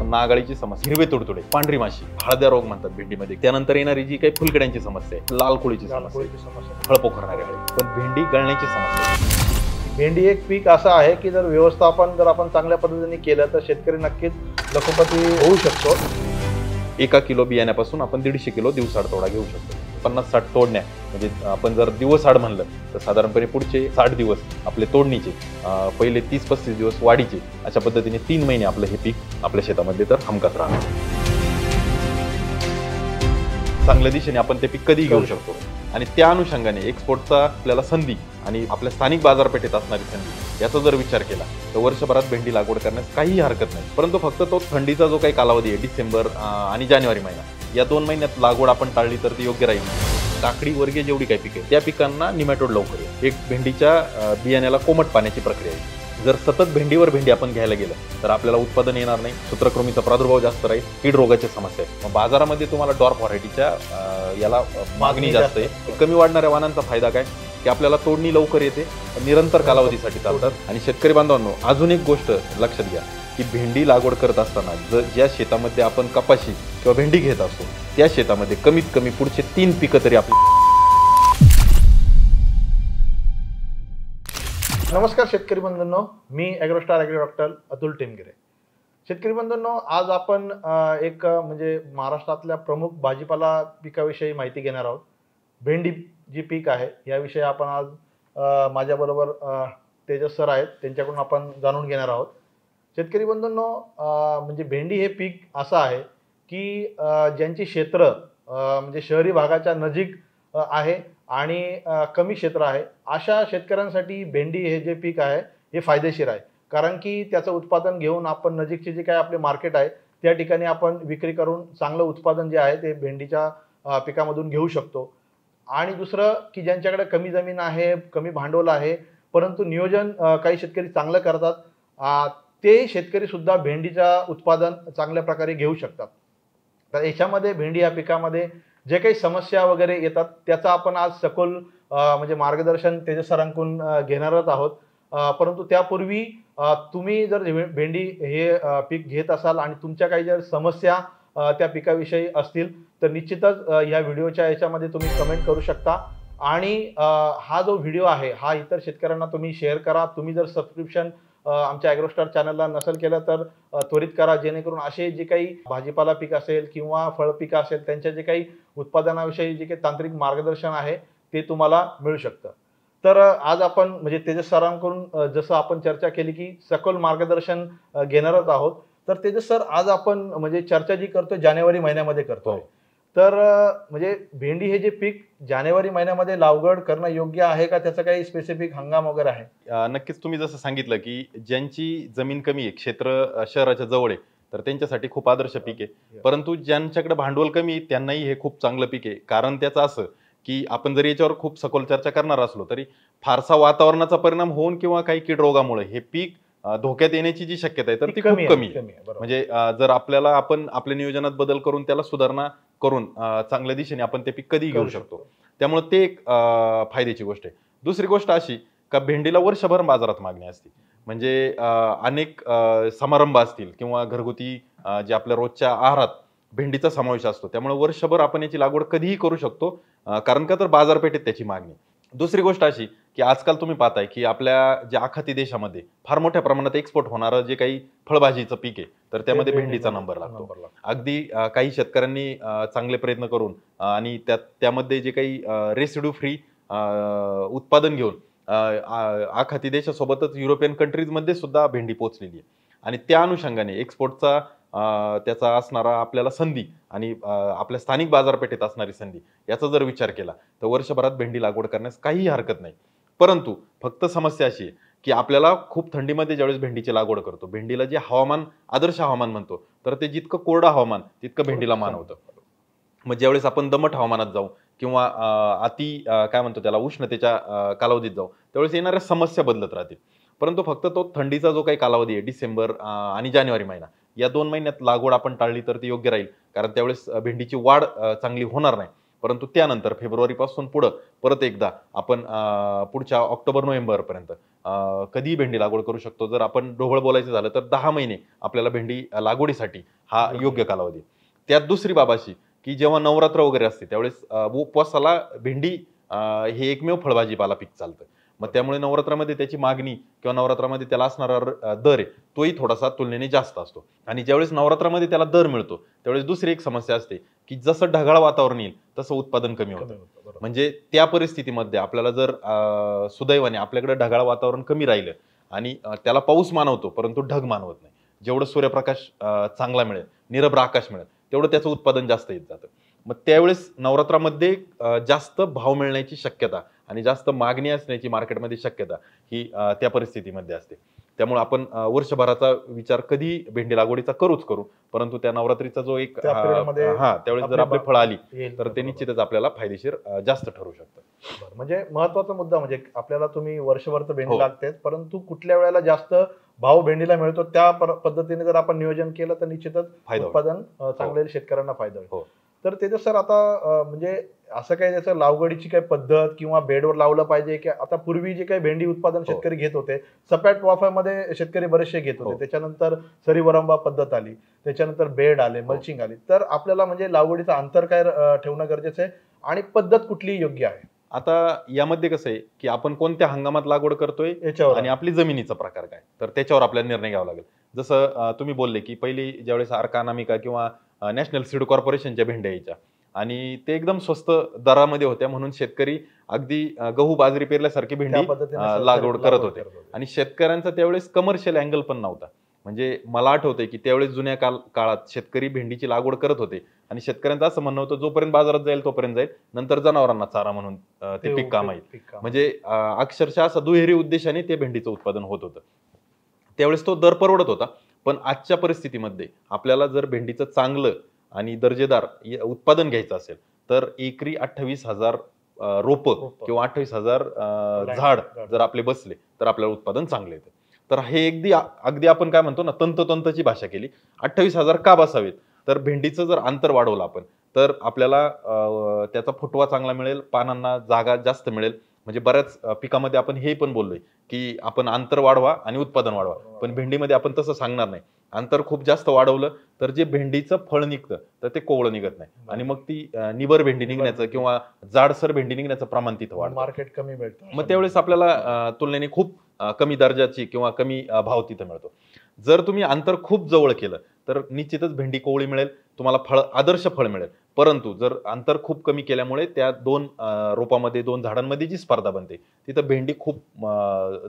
नागाळीची समस्या, हिरवे तुडतुडे, पांढरी माशी, हळद्या रोग म्हणतात भेंडीमध्ये, त्यानंतर येणारी जी काही फुलकड्यांची समस्या आहे, लाल कोळीची समस्या, फळ पोखरणारी अळी, पण भेंडी गळण्याची समस्या. भेंडी एक पीक असं आहे की जर व्यवस्थापन जर आपण चांगल्या पद्धतीने केलं तर शेतकरी नक्कीच लखोपती होऊ शकतो. 1 किलो बियाण्यापासून आपण 150 किलो दिवसाड तोडा घेऊ शकतो. 50-60 तोडण्या म्हणजे आपण जर दिवसाड म्हणलं तर साधारणपणे पुढचे 60 दिवस आपले तोडणीचे, पहिले 30-35 दिवस वाढीचे, अशा पद्धतीने 3 महिने आपलं हे पीक आपल्या शेतामध्ये तर हमखास राहणार. चांगल्या दिशेने आपण ते पीक कधी घेऊ शकतो आणि त्या अनुषंगाने एक्सपोर्टचा आपल्याला संधी आणि आपल्या स्थानिक बाजारपेठेत असणारी संधी याचा जर विचार केला तर वर्षभरात भेंडी लागवड करण्यास काहीही हरकत नाही. परंतु फक्त तो थंडीचा जो काही कालावधी आहे, डिसेंबर आणि जानेवारी महिना, या 2 महिन्यात लागवड आपण टाळली तर ती योग्य राहील. काकडी वर्गीय जेवढी काही पिके त्या पिकांना निमॅटोड लवकर येईल. एक भेंडीच्या बियाण्याला कोमट पाण्याची प्रक्रिया आहे. जर सतत भेंडीवर भेंडी आपण घ्यायला गेलं तर आपल्याला उत्पादन येणार नाही, सूत्रकृमीचा प्रादुर्भाव जास्त राहील, कीड रोगाच्या समस्या आहे. मग बाजारामध्ये तुम्हाला डॉर्फ व्हरायटीच्या याला मागणी जास्त आहे. कमी वाढणाऱ्या वाहनांचा फायदा काय की आपल्याला तोडणी लवकर येते, निरंतर कालावधीसाठी चालतात. आणि शेतकरी बांधवांनो, अजून एक गोष्ट लक्षात घ्या की भेंडी लागवड करत असताना ज्या शेतामध्ये आपण कपाशी किंवा भेंडी घेत असतो त्या शेतामध्ये कमीत कमी पुढचे 3 पिकं तरी आपली. नमस्कार शेतकरी बंधूंनो, मी ॲग्रोस्टार ॲग्री डॉक्टर अतुल टेमगिरे. शेतकरी बंधूंनो, आज आपण एक म्हणजे महाराष्ट्रातल्या प्रमुख भाजीपाला पिकाविषयी माहिती घेणार आहोत. भेंडी जी पीक आहे याविषयी आपण आज माझ्याबरोबर तेजस सर आहेत, त्यांच्याकडून आपण जाणून घेणार आहोत. शेतकरी बंधूंनो, म्हणजे भेंडी हे पीक असं आहे की ज्यांची क्षेत्र म्हणजे शहरी भागाच्या नजीक आहे आणि कमी क्षेत्र आहे, अशा शेतकऱ्यांसाठी भेंडी हे जे पीक आहे हे फायदेशीर आहे. कारण की त्याचं उत्पादन घेऊन आपण नजीकचे जे काय आपले मार्केट आहे त्या ठिकाणी आपण विक्री करून चांगलं उत्पादन जे आहे ते भेंडीच्या पिकामधून घेऊ शकतो. आणि दुसरं की ज्यांच्याकडे कमी जमीन आहे, कमी भांडवल आहे, परंतु नियोजन काही शेतकरी चांगलं करतात, ते शेतकरी सुद्धा भेंडीचा उत्पादन चांगल्या प्रकारे घेऊ शकतात. तर याच्यामध्ये भेंडी या पिकामध्ये जे काही समस्या वगैरे येतात त्याचा आपण आज सखोल म्हणजे मार्गदर्शन तेजस सरांकडून घेणारच आहोत. परंतु त्यापूर्वी तुम्ही जर भेंडी हे पीक घेत असाल आणि तुमच्या काही जर समस्या त्या पिकाविषयी असतील तर निश्चितच या व्हिडिओच्या याच्यामध्ये तुम्ही कमेंट करू शकता. आणि हा जो व्हिडिओ आहे हा इतर शेतकऱ्यांना तुम्ही शेअर करा. तुम्ही जर सबस्क्रिप्शन आमच्या ॲग्रोस्टार चॅनलला नसेल केलं तर त्वरित करा, जेणेकरून असे जे काही भाजीपाला पीक असेल किंवा फळ पिकं असेल त्यांच्या जे काही उत्पादनाविषयी जे काही तांत्रिक मार्गदर्शन आहे ते तुम्हाला मिळू शकतं. तर आज आपण म्हणजे तेजस सरांकडून जसं आपण चर्चा केली की सखोल मार्गदर्शन घेणारच आहोत. तर तेजस सर, आज आपण म्हणजे चर्चा जी करतो जानेवारी महिन्यामध्ये करतोय, तर म्हणजे भेंडी हे जे पीक जानेवारी महिन्यामध्ये लागवड करणं योग्य आहे का? त्याचं काही स्पेसिफिक हंगाम वगैरे आहे? नक्कीच. तुम्ही जसं सांगितलं की ज्यांची जमीन कमी आहे, क्षेत्र शहराच्या जवळ आहे, तर त्यांच्यासाठी खूप आदर्श पीक आहे. परंतु ज्यांच्याकडे भांडवल कमी आहे त्यांनाही हे खूप चांगलं पीक आहे. कारण त्याचं असं की आपण जरी याच्यावर खूप सखोल चर्चा करणार असलो तरी फारसा वातावरणाचा परिणाम होऊन किंवा काही कीड रोगामुळे हे पीक धोक्यात येण्याची जी शक्यता आहे तर ती खूप कमी आहे. म्हणजे जर आपल्याला आपण आपल्या नियोजनात बदल करून त्याला सुधारणा करून चांगल्या दिशेने आपण ते पीक कधी घेऊ शकतो. त्यामुळे ते एक फायद्याची गोष्ट आहे. दुसरी गोष्ट अशी का भेंडीला वर्षभर बाजारात मागणी असते. म्हणजे अनेक समारंभ असतील किंवा घरगुती जे आपल्या रोजच्या आहारात भेंडीचा समावेश असतो. त्यामुळे वर्षभर आपण याची लागवड कधीही करू शकतो, कारण का तर बाजारपेठेत त्याची मागणी. दुसरी गोष्ट अशी की आजकाल तुम्ही पाहताय की आपल्या ज्या आखाती देशामध्ये फार मोठ्या प्रमाणात एक्सपोर्ट होणारं जे काही फळभाजीचं पीक आहे तर त्यामध्ये भेंडीचा नंबर लागतो. अगदी काही शेतकऱ्यांनी चांगले प्रयत्न करून आणि त्यामध्ये जे काही रेसिड्यू फ्री उत्पादन घेऊन आखाती देशासोबतच युरोपियन कंट्रीजमध्ये सुद्धा भेंडी पोहोचलेली आहे. आणि त्या अनुषंगाने एक्सपोर्टचा त्याचा असणारा आपल्याला संधी आणि आपल्या स्थानिक बाजारपेठेत असणारी संधी याचा जर विचार केला तर वर्षभरात भेंडी लागवड करण्यास काहीही हरकत नाही. परंतु फक्त समस्या अशी आहे की आपल्याला खूप थंडीमध्ये ज्यावेळेस भेंडीची लागवड करतो, भेंडीला जे हवामान आदर्श हवामान म्हणतो तर ते जितकं कोरडं हवामान तितकं भेंडीला मानवतं. मग ज्यावेळेस आपण दमट हवामानात जाऊ किंवा अति काय म्हणतो त्याला उष्णतेच्या कालावधीत जाऊ त्यावेळेस येणाऱ्या समस्या बदलत राहतील. परंतु फक्त तो थंडीचा जो काही कालावधी आहे, डिसेंबर आणि जानेवारी महिना, या 2 महिन्यात लागवड आपण टाळली तर ती योग्य राहील. कारण त्यावेळेस भेंडीची वाढ चांगली होणार नाही. परंतु त्यानंतर फेब्रुवारीपासून पुढं परत एकदा आपण पुढच्या ऑक्टोबर-नोव्हेंबरपर्यंत कधीही भेंडी लागवड करू शकतो. जर आपण ढोबळ बोलायचं झालं तर 10 महिने आपल्याला भेंडी लागवडीसाठी हा योग्य कालावधी. त्यात दुसरी बाब अशी की जेव्हा नवरात्र वगैरे असते त्यावेळेस उपवासाला भेंडी हे एकमेव फळभाजीपाला पीक चालतं. मग त्यामुळे नवरात्रामध्ये त्याची मागणी किंवा नवरात्रामध्ये त्याला असणारा दर आहे तोही थोडासा तुलनेने जास्त असतो. आणि ज्यावेळेस नवरात्रामध्ये त्याला दर मिळतो त्यावेळेस दुसरी एक समस्या असते की जसं ढगाळ वातावरण येईल तसं उत्पादन कमी होतं. म्हणजे त्या परिस्थितीमध्ये आपल्याला जर सुदैवाने आपल्याकडे ढगाळ वातावरण कमी राहिलं आणि त्याला पाऊस मानवतो परंतु ढग मानवत नाही, जेवढं सूर्यप्रकाश चांगला मिळेल, निरभ्र आकाश मिळेल तेवढं त्याचं उत्पादन जास्त येत जातं. मग त्यावेळेस नवरात्रामध्ये जास्त भाव मिळण्याची शक्यता आणि जास्त मागणी असण्याची मार्केटमध्ये शक्यता ही त्या परिस्थितीमध्ये असते. त्यामुळे आपण वर्षभराचा विचार कधी भेंडी लागवडीचा करूच करू, परंतु त्या नवरात्रीचा जो एक त्यावेळेस जर आपली फळं आली तर ते निश्चितच आपल्याला फायदेशीर जास्त ठरू शकतं. म्हणजे महत्वाचा मुद्दा म्हणजे आपल्याला तुम्ही वर्षभर तर भेंडी लागतेच, परंतु कुठल्या वेळेला जास्त भाव भेंडीला मिळतो त्या पद्धतीने जर आपण नियोजन केलं तर निश्चितच उत्पादन चांगले शेतकऱ्यांना फायदा होईल. तर त्याचं सर आता म्हणजे असं काही त्याचं लागवडीची काही पद्धत किंवा बेडवर लावलं पाहिजे की आता पूर्वी जे काही भेंडी उत्पादन शेतकरी घेत होते सपाट वाफामध्ये शेतकरी बरेचसे घेत होते, त्याच्यानंतर सरी वरंबा पद्धत आली, त्याच्यानंतर बेड आले, मल्चिंग आली, तर आपल्याला म्हणजे लागवडीचं अंतर काय ठेवणं गरजेचं आहे आणि पद्धत कुठली योग्य आहे? आता यामध्ये कसं आहे की आपण कोणत्या हंगामात लागवड करतोय याच्यावर आणि आपली जमिनीचा प्रकार काय तर त्याच्यावर आपल्याला निर्णय घ्यावा लागेल. जसं तुम्ही बोलले की पहिली ज्यावेळेस अर्का अनामिका किंवा नॅशनल सीड कॉर्पोरेशनच्या भेंड्या यायच्या आणि ते एकदम स्वस्त दरामध्ये होत्या म्हणून शेतकरी अगदी गहू बाजरी पेरल्यासारखी भेंडी लागवड करत होते. आणि शेतकऱ्यांचा त्यावेळेस कमर्शियल अँगल पण नव्हता. म्हणजे मला आठवतंय की त्यावेळेस जुन्या काळात शेतकरी भेंडीची लागवड करत होते आणि शेतकऱ्यांचं असं म्हणणं होतं जोपर्यंत बाजारात जाईल तोपर्यंत जाईल, नंतर जनावरांना चारा म्हणून ते पीक कामा येईल. म्हणजे अक्षरशः असं दुहेरी उद्देशाने ते भेंडीचं उत्पादन होत होतं. त्यावेळेस तो दर परवडत होता. पण आजच्या परिस्थितीमध्ये आपल्याला जर भेंडीचं चांगलं आणि दर्जेदार उत्पादन घ्यायचं असेल तर एकरी 28,000 रोपं किंवा 28,000 झाड जर आपले बसले तर आपल्याला उत्पादन चांगलं येतं. तर हे अगदी आपण काय म्हणतो ना तंतोतंतची भाषा केली. 28,000 का बसावेत तर भेंडीचं जर अंतर वाढवलं आपण तर आपल्याला त्याचा फुटवा चांगला मिळेल, पानांना जागा जास्त मिळेल. म्हणजे बऱ्याच पिकामध्ये आपण हे पण बोललोय की आपण अंतर वाढवा आणि उत्पादन वाढवा, पण भेंडीमध्ये आपण तसं सांगणार नाही. अंतर खूप जास्त वाढवलं तर जे भेंडीचं फळ निघतं तर ते कोवळं निघत नाही आणि मग ती निबर भेंडी निघण्याचं किंवा जाडसर भेंडी निघण्याचं प्रमाण तिथं वाढतं, मार्केट कमी मिळतं. मग त्यावेळेस आपल्याला तुलनेने खूप कमी दर्जाची किंवा कमी भाव तिथं मिळतो. जर तुम्ही अंतर खूप जवळ केलं तर निश्चितच भेंडी कोवळी मिळेल, तुम्हाला आदर्श फळ मिळेल. परंतु जर अंतर खूप कमी केल्यामुळे त्या दोन रोपामध्ये दोन झाडांमध्ये जी स्पर्धा बनते तिथं भेंडी खूप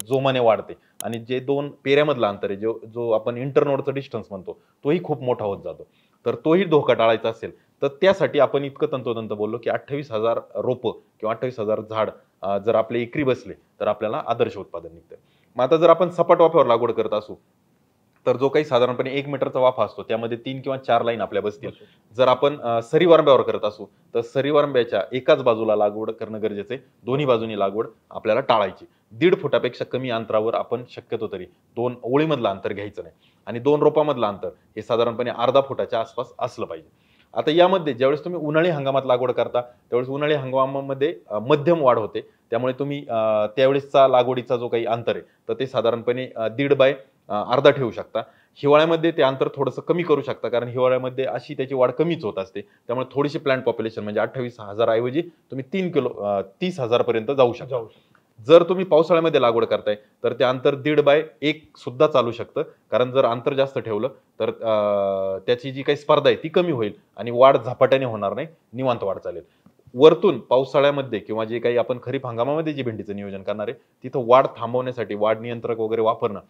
जोमाने वाढते आणि जे दोन पेऱ्यामधलं अंतर आहे जो आपण इंटरनोडचं डिस्टन्स म्हणतो तोही खूप मोठा होत जातो. तर तोही धोका टाळायचा असेल तर त्यासाठी आपण इतकं तंतोतंत बोललो की 28,000 रोपं किंवा 28,000 झाड जर आपले एकरी बसले तर आपल्याला आदर्श उत्पादन निघतं. मग आता जर आपण सपाट वाफ्यावर लागवड करत असू तर जो काही साधारणपणे 1 मीटरचा वाफा असतो त्यामध्ये 3 किंवा 4 लाईन आपल्या बसतील. जर आपण सरी वरंब्यावर करत असू तर सरी वरंब्याच्या एकाच बाजूला लागवड करणं गरजेचं आहे. दोन्ही बाजूनी लागवड आपल्याला टाळायची. 1.5 फुटापेक्षा कमी अंतरावर आपण शक्यतो तरी 2 ओळीमधलं अंतर घ्यायचं नाही आणि 2 रोपामधलं अंतर हे साधारणपणे अर्धा फुटाच्या आसपास असलं पाहिजे. आता यामध्ये ज्यावेळेस तुम्ही उन्हाळी हंगामात लागवड करता त्यावेळेस उन्हाळी हंगामामध्ये मध्यम वाढ होते, त्यामुळे तुम्ही त्यावेळेसचा लागवडीचा जो काही अंतर आहे तर ते साधारणपणे 1.5 बाय अर्धा ठेवू शकता. हिवाळ्यामध्ये ते अंतर थोडंसं कमी करू शकता कारण हिवाळ्यामध्ये अशी त्याची वाढ कमीच होत असते. त्यामुळे थोडीशी प्लांट पॉप्युलेशन म्हणजे 28,000 ऐवजी तुम्ही 30,000 पर्यंत जाऊ शकता. जर तुम्ही पावसाळ्यामध्ये लागवड करताय तर ते अंतर 1.5 बाय 1 सुद्धा चालू शकतं, कारण जर अंतर जास्त ठेवलं तर त्याची जी काही स्पर्धा आहे ती कमी होईल आणि वाढ झपाट्याने होणार नाही, निवांत वाढ चालेल. वरतून पावसाळ्यामध्ये किंवा जे काही आपण खरीप हंगामामध्ये जे भेंडीचं नियोजन करणार आहे तिथं वाढ थांबवण्यासाठी वाढ नियंत्रक वगैरे वापरणं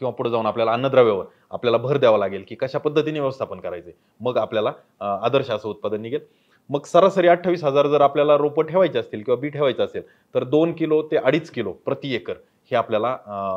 किंवा पुढे जाऊन आपल्याला अन्नद्रव्यावर आपल्याला भर द्यावा लागेल की कशा पद्धतीने व्यवस्थापन करायचे, मग आपल्याला आदर्श असं उत्पादन निघेल. मग सरासरी 28,000 जर आपल्याला रोपं ठेवायचे असतील किंवा बी ठेवायचं असेल तर 2 किलो ते 2.5 किलो प्रति एकर हे आपल्याला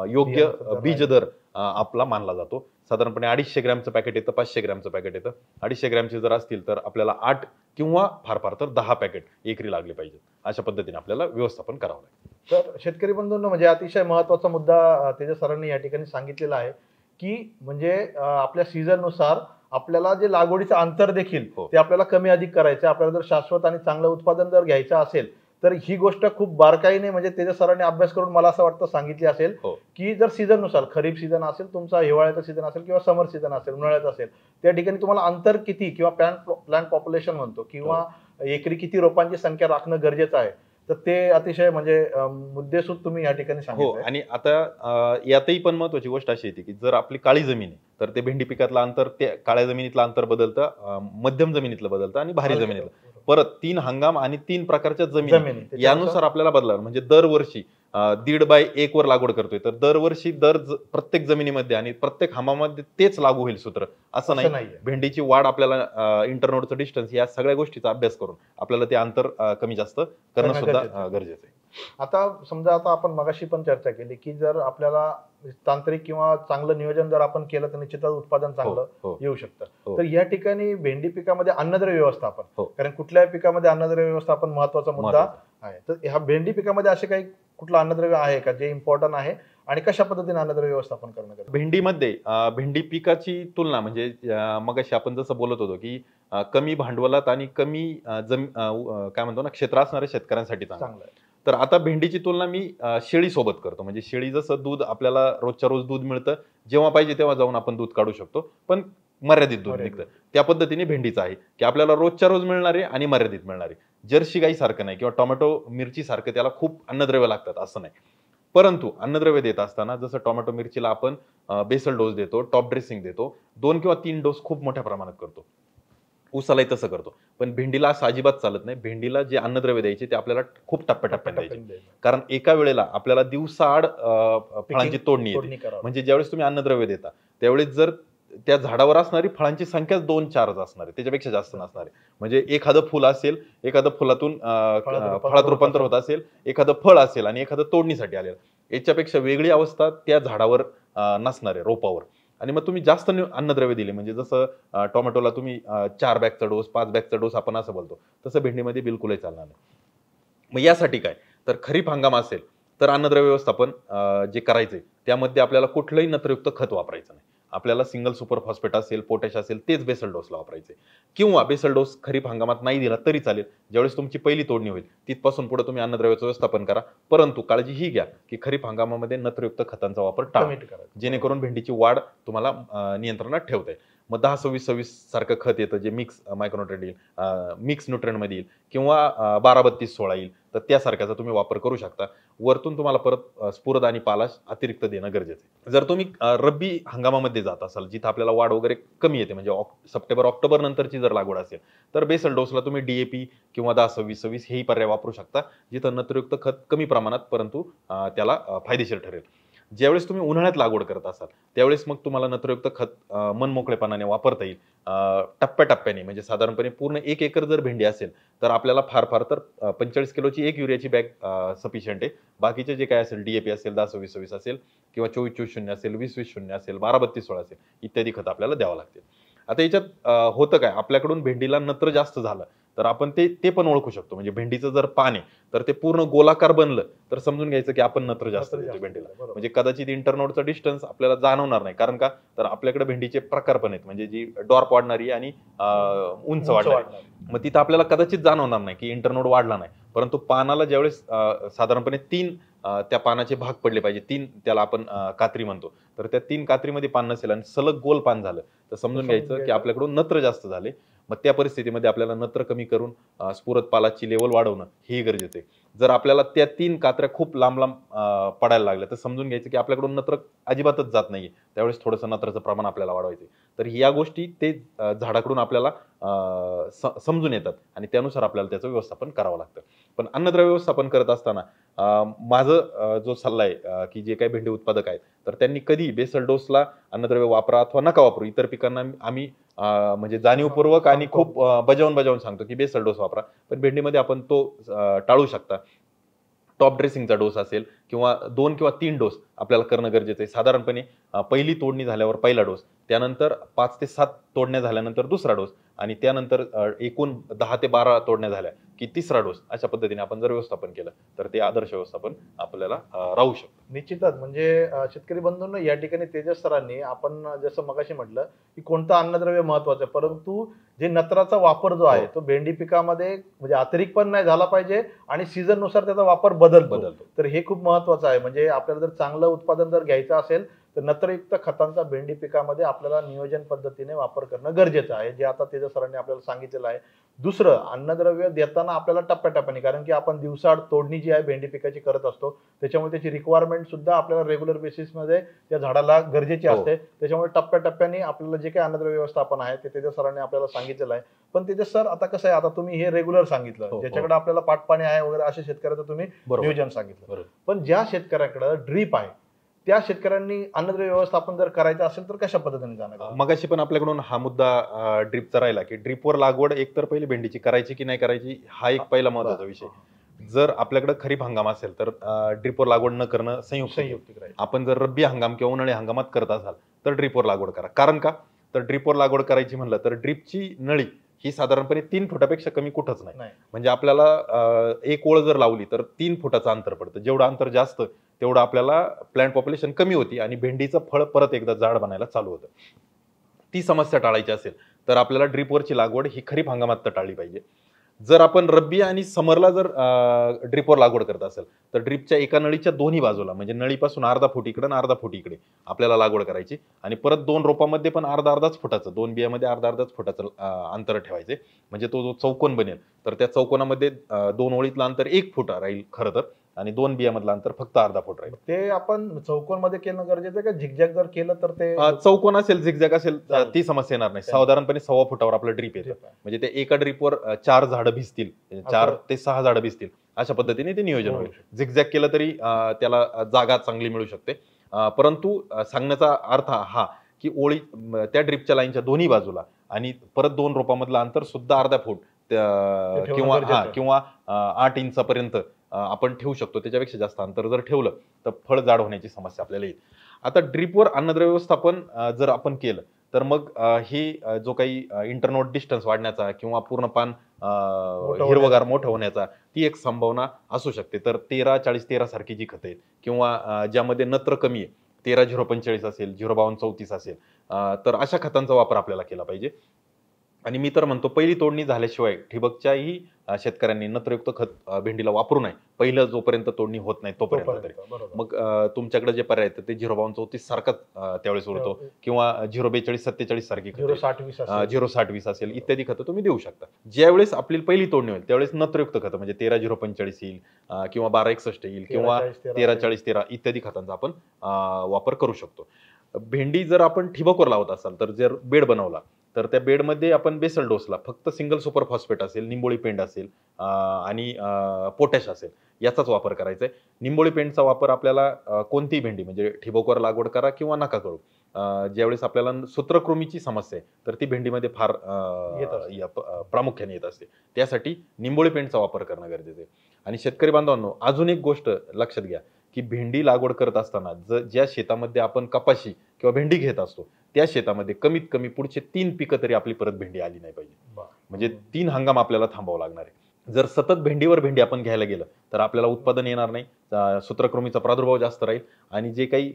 योग्य बीज दर आपला मानला जातो. साधारणपणे 250 ग्रॅमचं पॅकेट येतं, 500 ग्रॅमचं पॅकेट येतं. 250 ग्रॅमचे जर असतील तर आपल्याला 8 किंवा फार फार तर 10 पॅकेट एकरी लागले पाहिजे. अशा पद्धतीने आपल्याला व्यवस्थापन करावं लागेल. तर शेतकरी बंधूंनो म्हणजे अतिशय महत्वाचा मुद्दा तेजस सरांनी या ठिकाणी सांगितलेला आहे की म्हणजे आपल्या सीझन नुसार आपल्याला जे लागवडीचं अंतर देखील ते आपल्याला कमी अधिक करायचं. आपल्याला जर शाश्वत आणि चांगलं उत्पादन जर घ्यायचं असेल तर ही गोष्ट खूप बारकाईने म्हणजे तेजस सरांनी अभ्यास करून मला असं वाटतं सांगितली असेल हो. की जर सीझन नुसार खरीप सीझन असेल तुमचा, हिवाळ्याचा सीझन असेल किंवा समर सीझन असेल, उन्हाळ्याचा असेल, त्या ठिकाणी तुम्हाला अंतर किती किंवा प्लांट पॉप्युलेशन म्हणतो किंवा एकरी किती रोपांची संख्या राखणं गरजेचं आहे, तर ते अतिशय म्हणजे मुद्देसूद तुम्ही या ठिकाणी हो. सांगितलं. आणि आता यातही पण महत्वाची गोष्ट अशी येते की जर आपली काळी जमीन आहे तर ते भेंडी पिकातलं अंतर ते काळ्या जमिनीतलं अंतर बदलतं, मध्यम जमिनीतलं बदलतं आणि भारी जमिनीतलं. परत 3 हंगाम आणि 3 प्रकारच्या जमिनी यानुसार आपल्याला बदलावं. म्हणजे दरवर्षी 1.5 वर लागवड करतोय तर दरवर्षी प्रत्येक जमिनीमध्ये आणि प्रत्येक हंगामामध्ये तेच लागू होईल सूत्र असं नाही. नाहीये. भेंडीची वाढ आपल्याला इंटरनोडचं डिस्टन्स या सगळ्या गोष्टीचा अभ्यास करून आपल्याला ते अंतर कमी जास्त करणं सुद्धा गरजेचं आहे. आता समजा आता आपण मगाशी पण चर्चा केली की जर आपल्याला तांत्रिक किंवा चांगलं नियोजन जर आपण केलं तर निश्चितच उत्पादन चांगलं येऊ शकतं. तर या ठिकाणी भेंडी पिकामध्ये अन्नद्रव्य व्यवस्थापन, कारण कुठल्याही पिकामध्ये अन्नद्रव्य व्यवस्थापन महत्वाचा मुद्दा आहे. तर ह्या भेंडी पिकामध्ये असे काही कुठलं अन्नद्रव्य आहे का जे इम्पॉर्टंट आहे आणि कशा पद्धतीने अन्नद्रव्य व्यवस्थापन करणं गरजेचं? भेंडीमध्ये भेंडी पिकाची तुलना म्हणजे मगाशी आपण जसं बोलत होतो की कमी भांडवलात आणि कमी काय म्हणतो ना क्षेत्र असणाऱ्या शेतकऱ्यांसाठी चांगलं आहे. तर आता भेंडीची तुलना मी शेळी सोबत करतो. म्हणजे शेळी जसं दूध आपल्याला रोजच्या रोज दूध मिळतं, जेव्हा पाहिजे तेव्हा जाऊन आपण दूध काढू शकतो, पण मर्यादित दूध निघतं. त्या पद्धतीने भेंडीचं आहे की आपल्याला रोजच्या रोज मिळणारे आणि मर्यादित मिळणारे. जर्सी गाई सारखं नाही किंवा टोमॅटो मिरची सारखं त्याला खूप अन्नद्रव्य लागतात असं नाही. परंतु अन्नद्रव्य देत असताना जसं टोमॅटो मिरचीला आपण बेसल डोस देतो, टॉप ड्रेसिंग देतो, 2 किंवा 3 डोस खूप मोठ्या प्रमाणात करतो. ऊसालाही तसं करतो. पण भेंडीला असं अजिबात चालत नाही. भेंडीला जे अन्नद्रव्य द्यायचे ते आपल्याला खूप टप्प्याटप्प्याने द्यायचे. कारण एका वेळेला आपल्याला दिवसाआड फळांची तोडणी येते. म्हणजे ज्यावेळेस तुम्ही अन्नद्रव्य देता त्यावेळेस जर त्या झाडावर असणारी फळांची संख्याच 2-4 असणार आहे, त्याच्यापेक्षा जास्त नसणार आहे. म्हणजे एखादं फुल असेल, एखादं फुलातून फळात रूपांतर होत असेल, एखादं फळ असेल आणि एखादं तोडणीसाठी आलेलं, याच्यापेक्षा वेगळी अवस्था त्या झाडावर नसणार आहे, रोपावर. आणि मग तुम्ही जास्त अन्नद्रव्य दिले म्हणजे जसं टोमॅटोला तुम्ही 4 बॅगचा डोस, 5 बॅगचा डोस आपण असं बोलतो, तसं भेंडीमध्ये बिलकुलही चालणार नाही. मग यासाठी काय, तर खरीप हंगाम असेल तर अन्नद्रव्य व्यवस्थापन जे करायचंय त्यामध्ये आपल्याला कुठलंही नत्रयुक्त खत वापरायचं नाही. आपल्याला सिंगल सुपर फॉस्फेट असेल, पोटॅश असेल तेच बेसल डोसला वापरायचे. किंवा बेसल डोस खरीप हंगामात नाही दिला तरी चालेल. ज्यावेळेस तुमची पहिली तोडणी होईल तिथपासून पुढे तुम्ही अन्नद्रव्याचं व्यवस्थापन करा. परंतु काळजी ही घ्या की खरीप हंगामामध्ये नत्रयुक्त खतांचा वापर टाळा, जेणेकरून भेंडीची वाढ तुम्हाला नियंत्रणात ठेवता येईल. मग 10-26-26 सारखं खत येतं जे मिक्स मायक्रोन्युट्रिएंट येईल, मिक्स न्यूट्रिएंटमध्ये येईल किंवा 12-32-16 येईल, तर त्यासारख्याचा तुम्ही वापर करू शकता. वरतून तुम्हाला परत स्फुरद आणि पालाश अतिरिक्त देणं गरजेचं आहे. जर तुम्ही रब्बी हंगामामध्ये जात असाल जिथं आपल्याला वाढ वगैरे कमी येते म्हणजे सप्टेंबर-ऑक्टोबर नंतरची जर लागवड असेल तर बेसल डोसला तुम्ही DAP किंवा 10-26-26 हेही पर्याय वापरू शकता, जिथं नत्रयुक्त खत कमी प्रमाणात परंतु त्याला फायदेशीर ठरेल. ज्यावेळेस तुम्ही उन्हाळ्यात लागवड करत असाल त्यावेळेस मग तुम्हाला नत्रयुक्त खत मनमोकळेपणाने वापरता येईल. टप्प्याटप्प्याने म्हणजे साधारणपणे पूर्ण 1 एकर जर भेंडी असेल तर आपल्याला फार तर 45 किलोची 1 युरियाची बॅग सफिशियंट आहे. बाकीचे जे काय असेल DAP असेल, 10-26-26 असेल किंवा 24-24-0 असेल, 20-20-0 असेल, 12-32-16 असेल इत्यादी खत आपल्याला द्यावं लागतील. आता याच्यात होतं काय, आपल्याकडून भेंडीला नत्र जास्त झालं तर आपण ते पण ओळखू शकतो. म्हणजे भेंडीचं जर पान आहे तर ते पूर्ण गोलाकार बनलं तर समजून घ्यायचं की आपण नत्र जास्त देतो भेंडीला. म्हणजे कदाचित इंटरनोडचं डिस्टन्स आपल्याला जाणवणार नाही. कारण का, तर आपल्याकडे भेंडीचे प्रकार पण आहेत, म्हणजे जी डॉर्प वाढणारी आणि उंच वाढणारी. मग तिथं आपल्याला कदाचित जाणवणार नाही की इंटरनोड वाढला नाही. परंतु पानाला ज्यावेळेस साधारणपणे 3 त्या पानाचे भाग पडले पाहिजे, 3 त्याला आपण कात्री म्हणतो, तर त्या 3 कात्रीमध्ये पान नसेल आणि सलग गोल पान झालं तर समजून घ्यायचं की आपल्याकडून नत्र जास्त झाले. मग त्या परिस्थितीमध्ये आपल्याला नत्र कमी करून स्फुरद पालाची लेवल वाढवणं हे गरजेचं आहे. जर आपल्याला त्या 3 कात्र्या खूप लांब पडायला लागल्या तर समजून घ्यायचं की आपल्याकडून नत्र अजिबातच जात नाहीये, त्यावेळेस थोडंसं नत्राचं प्रमाण आपल्याला वाढवायचं. तर या गोष्टी ते झाडाकडून आपल्याला समजून येतात आणि त्यानुसार आपल्याला त्याचं व्यवस्थापन करावं लागतं. पण अन्नद्रव्य व्यवस्थापन करत असताना माझं जो सल्ला आहे की जे काही भेंडी उत्पादक आहेत तर त्यांनी कधी बेसल डोसला अन्नद्रव्य वापरा अथवा नका वापरू. इतर पिकांना आम्ही म्हणजे जाणीवपूर्वक आणि खूप बजावून सांगतो की बेसल डोस वापरा, पण भेंडीमध्ये आपण तो टाळू शकता. टॉप ड्रेसिंगचा डोस असेल किंवा 2 किंवा 3 डोस आपल्याला करणं गरजेचं आहे. साधारणपणे पहिली तोडणी झाल्यावर पहिला डोस, त्यानंतर 5 ते 7 तोडण्या झाल्यानंतर दुसरा डोस आणि त्यानंतर एकूण 10 ते 12 तोडण्या झाल्या की तिसरा डोस, अशा पद्धतीने आपण जर व्यवस्थापन केलं तर ते आदर्श व्यवस्थापन आपल्याला राहू शकतं. निश्चितच म्हणजे शेतकरी बंधूंनो, या ठिकाणी तेजस सरांनी आपण जसं मगाशी म्हटलं की कोणतं अन्नद्रव्य महत्वाचं आहे, परंतु जे नत्राचा वापर जो आहे तो भेंडी पिकामध्ये म्हणजे अतिरिक्त पण नाही झाला पाहिजे आणि सीझन नुसार त्याचा वापर बदलतो. तर हे खूप महत्वाचं आहे. म्हणजे आपल्याला जर चांगलं उत्पादन जर घ्यायचं असेल तर नत्रयुक्त खतांचा भेंडी पिकामध्ये आपल्याला नियोजन पद्धतीने वापर करणं गरजेचं आहे, जे आता तेजस सरांनी आपल्याला सांगितलेलं आहे. दुसरं, अन्नद्रव्य देताना आपल्याला टप्प्याटप्प्याने, कारण की आपण दिवसाआड तोडणी जी आहे भेंडी पिकाची करत असतो, त्याच्यामुळे त्याची रिक्वायरमेंट सुद्धा आपल्याला रेग्युलर बेसिसमध्ये त्या झाडाला गरजेची असते. त्याच्यामुळे टप्प्याटप्प्याने आपल्याला जे काही अन्नद्रव्य व्यवस्थापन आहे ते तेजस सरांनी आपल्याला सांगितलेलं आहे. पण तेजस सर, आता कसं आहे, आता तुम्ही हे रेग्युलर सांगितलं, ज्याच्याकडे आपल्याला पाटपाणी आहे वगैरे अशा शेतकऱ्याचं तुम्ही नियोजन सांगितलं, पण ज्या शेतकऱ्याकडे ड्रीप आहे त्या शेतकऱ्यांनी अन्नद्रव्य व्यवस्थापन जर करायचं असेल तर कशा पद्धतीने जाणार? मगाशी पण आपल्याकडून हा मुद्दा ड्रीपचा राहिला की ड्रीपवर लागवड एकतर पहिली भेंडीची करायची की नाही करायची, हा एक पहिला महत्वाचा विषय. जर आपल्याकडे खरीप हंगाम असेल तर ड्रीपवर लागवड न करणं संयुक्तिक राहील. आपण जर रब्बी हंगाम किंवा उन्हाळी हंगामात करत असाल तर ड्रीपवर लागवड करा. कारण का, तर ड्रीपवर लागवड करायची म्हणलं तर ड्रीपची नळी ही साधारणपणे 3 फुटापेक्षा कमी कुठंच नाही. म्हणजे आपल्याला एक ओळ जर लावली तर 3 फुटाचं अंतर पडतं. जेवढं अंतर जास्त तेवढं आपल्याला प्लांट पॉप्युलेशन कमी होती आणि भेंडीचं फळ परत एकदा जाड बनायला चालू होतं. ती समस्या टाळायची असेल तर आपल्याला ड्रीपवरची लागवड ही खरीप हंगामात तर टाळली पाहिजे. जर आपण रब्बी आणि समरला जर ड्रीपवर लागवड करत असेल तर ड्रीपच्या एका नळीच्या दोन्ही बाजूला, म्हणजे नळीपासून अर्धा फूट इकडे आणि अर्धा फूट इकडे आपल्याला लागवड करायची आणि परत 2 रोपामध्ये पण अर्धाच फुटाचं, 2 बियामध्ये अर्धाच फुटाचं अंतर ठेवायचे. म्हणजे तो जो चौकोन बनेल तर त्या चौकोनामध्ये 2 ओळीतलं अंतर 1 फूट राहील खरं तर, आणि 2 बियामधलं अंतर फक्त अर्धा फूट राहील. ते आपण चौकोन मध्ये केलं गरजेचं का झिगझॅग जर केलं तर ते? चौकोन असेल, झिगझॅग असेल ती समस्या येणार नाही. साधारणपणे 1.25 फुटावर आपलं ड्रीप येतं. म्हणजे ते एका ड्रीपवर 4 झाडं भिजतील, 4 ते 6 झाडं भिजतील, अशा पद्धतीने ते नियोजन होईल. झिगझॅग केलं तरी त्याला जागा चांगली मिळू शकते. परंतु सांगण्याचा अर्थ हा की ओळी त्या ड्रीपच्या लाईनच्या दोन्ही बाजूला आणि परत 2 रोपामधलं अंतर सुद्धा अर्धा फूट किंवा 8 इंचापर्यंत आपण ठेवू शकतो. त्याच्यापेक्षा जास्त अंतर जर ठेवलं तर फळ जाड होण्याची समस्या आपल्याला येईल. आता ड्रीपवर अन्नद्रव्य व्यवस्थापन जर आपण केलं तर मग ही जो काही इंटरनोड डिस्टन्स वाढण्याचा किंवा पूर्ण पान हिरवगार मोठं होण्याचा ती एक संभावना असू शकते. तर 13-40-13 सारखी जी खतं आहेत किंवा ज्यामध्ये नत्र कमी आहे, 13-0-45 असेल, 0-52-34 असेल, तर अशा खतांचा वापर आपल्याला केला पाहिजे. आणि मी तर म्हणतो पहिली तोडणी झाल्याशिवाय ठिबकच्याही शेतकऱ्यांनी नत्रयुक्त खत भेंडीला वापरू नये, पहिलं जोपर्यंत तोडणी होत नाही तोपर्यंत तरी. मग तुमच्याकडे जे पर्याय आहेत ते 0-52-34 सारखाच त्यावेळेस उरतो किंवा 0-42-47 सारखी 0-60-20 असेल इत्यादी खतं तुम्ही देऊ शकता. ज्यावेळेस आपली पहिली तोडणी होईल त्यावेळेस नत्रयुक्त खतं म्हणजे 13-0-45 येईल किंवा 12-61 येईल किंवा 13-40-13 इत्यादी खतांचा आपण वापर करू शकतो. भेंडी जर आपण ठिबकवर लावत असाल तर जर बेड बनवला तर त्या बेडमध्ये आपण बेसल डोसला फक्त सिंगल सुपर फॉस्फेट असेल, निंबोळी पेंड असेल आणि पोटॅश असेल याचाच वापर करायचा आहे. निंबोळी पेंडचा वापर आपल्याला कोणतीही भेंडी म्हणजे ठिबकवर लागवड करा किंवा नका करू, ज्यावेळेस आपल्याला सूत्रकृमीची समस्या आहे तर ती भेंडीमध्ये फार प्रामुख्याने येत असते. त्यासाठी निंबोळी पेंडचा वापर करणं गरजेचं आहे. आणि शेतकरी बांधवांनो, अजून एक गोष्ट लक्षात घ्या की भेंडी लागवड करत असताना ज्या शेतामध्ये आपण कपाशी किंवा भेंडी घेत असतो त्या शेतामध्ये कमीत कमी पुढचे 3 पिकं तरी आपली परत भेंडी आली नाही पाहिजे. म्हणजे 3 हंगाम आपल्याला थांबावं लागणार आहे. जर सतत भेंडीवर भेंडी आपण घ्यायला गेलं तर आपल्याला उत्पादन येणार नाही, सूत्रकृमीचा प्रादुर्भाव जास्त राहील आणि जे काही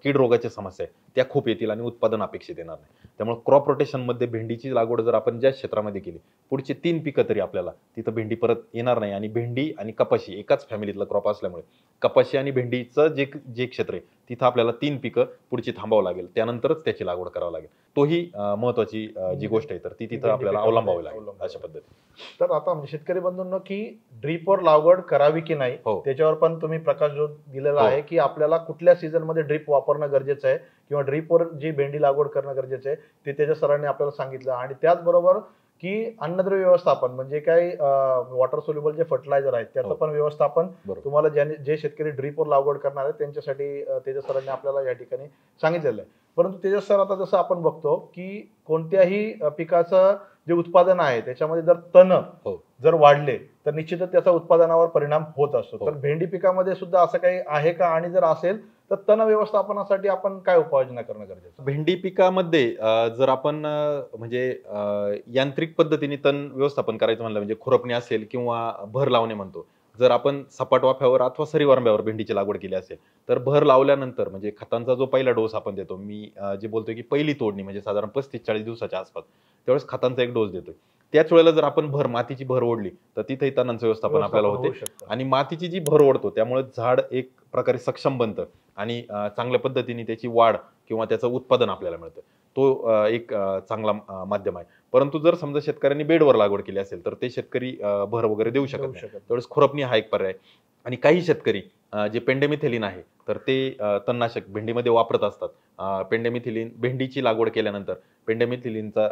कीड रोगाच्या समस्या आहेत त्या खूप येतील आणि उत्पादन अपेक्षित येणार नाही. त्यामुळे क्रॉप रोटेशन मध्ये भेंडीची लागवड जर आपण ज्या क्षेत्रामध्ये केली पुढचे 3 पिकं तरी आपल्याला तिथं भेंडी परत येणार नाही. आणि भेंडी आणि कपाशी एकाच फॅमिलीतला क्रॉप असल्यामुळे कपाशी आणि भेंडीचं जे क्षेत्र आहे तिथं आपल्याला 3 पिकं पुढची थांबावं लागेल, त्यानंतरच त्याची लागवड करावं लागेल. तोही महत्वाची जी गोष्ट आहे तर ती तिथं आपल्याला अवलंबावी लागेल अशा पद्धतीने. तर आता शेतकरी बंधूंनो की ड्रीपवर लागवड करावी की नाही त्याच्यावर पण तुम्ही प्रकाश जो दिलेला आहे की आपल्याला कुठल्या सीझन मध्ये ड्रीप वापरणं गरजेचं आहे किंवा ड्रीपवर जी भेंडी लागवड करणं गरजेचं आहे ते त्याच्या सरांनी आपल्याला सांगितलं. आणि त्याचबरोबर की अन्नद्रव्य व्यवस्थापन म्हणजे काही वॉटर सोल्युबल जे फर्टिलायझर आहेत त्याचं पण व्यवस्थापन तुम्हाला जे शेतकरी ड्रीपवर लागवड करणार आहेत त्यांच्यासाठी तेजस सरांनी आपल्याला या ठिकाणी सांगितलेलं आहे. परंतु तेजस सर, आता जसं आपण बघतो की कोणत्याही पिकाचं जे उत्पादन आहे त्याच्यामध्ये जर तण जर वाढले तर निश्चितच त्याचा उत्पादनावर परिणाम होत असतो. हो. तर भेंडी पिकामध्ये सुद्धा असं काही आहे का, आणि जर असेल तर तण व्यवस्थापनासाठी आपण काय उपाययोजना करणं गरजेचं आहे? भेंडी पिकामध्ये जर आपण म्हणजे यांत्रिक पद्धतीने तण व्यवस्थापन करायचं म्हणलं म्हणजे खुरपणी असेल किंवा भर लावणे म्हणतो. जर आपण सपाट वाफ्यावर अथवा सरीवारंब्यावर भेंडीची लागवड केली असेल, तर भर लावल्यानंतर म्हणजे खतांचा जो पहिला डोस आपण देतो, मी जे बोलतोय की पहिली तोडणी म्हणजे साधारण 35-40 दिवसाच्या आसपास, त्यावेळेस खतांचा एक डोस देतोय. त्याच वेळेला जर आपण मातीची भर ओढली, तर तिथेही तणांचं व्यवस्थापन आपल्याला व्यवस्थापन होते. होऊ शकतं. आणि मातीची जी भर ओढतो त्यामुळे झाड एक प्रकारे सक्षम बनतं आणि चांगल्या पद्धतीने त्याची वाढ किंवा त्याचं उत्पादन आपल्याला मिळतं. तो एक चांगला माध्यम आहे. परंतु जर समजा शेतकऱ्यांनी बेडवर लागवड केली असेल, तर ते शेतकरी भर वगैरे देऊ शकत देऊ नाही. शकत नाही. त्यावेळेस खुरपणी हा एक पर्याय. आणि काही शेतकरी जे पेंडेमिथिलिन आहे, तर ते तणनाशक भेंडीमध्ये वापरत असतात. पेंडेमिथिलिन भेंडीची लागवड केल्यानंतर पेंडेमिथिलिनचा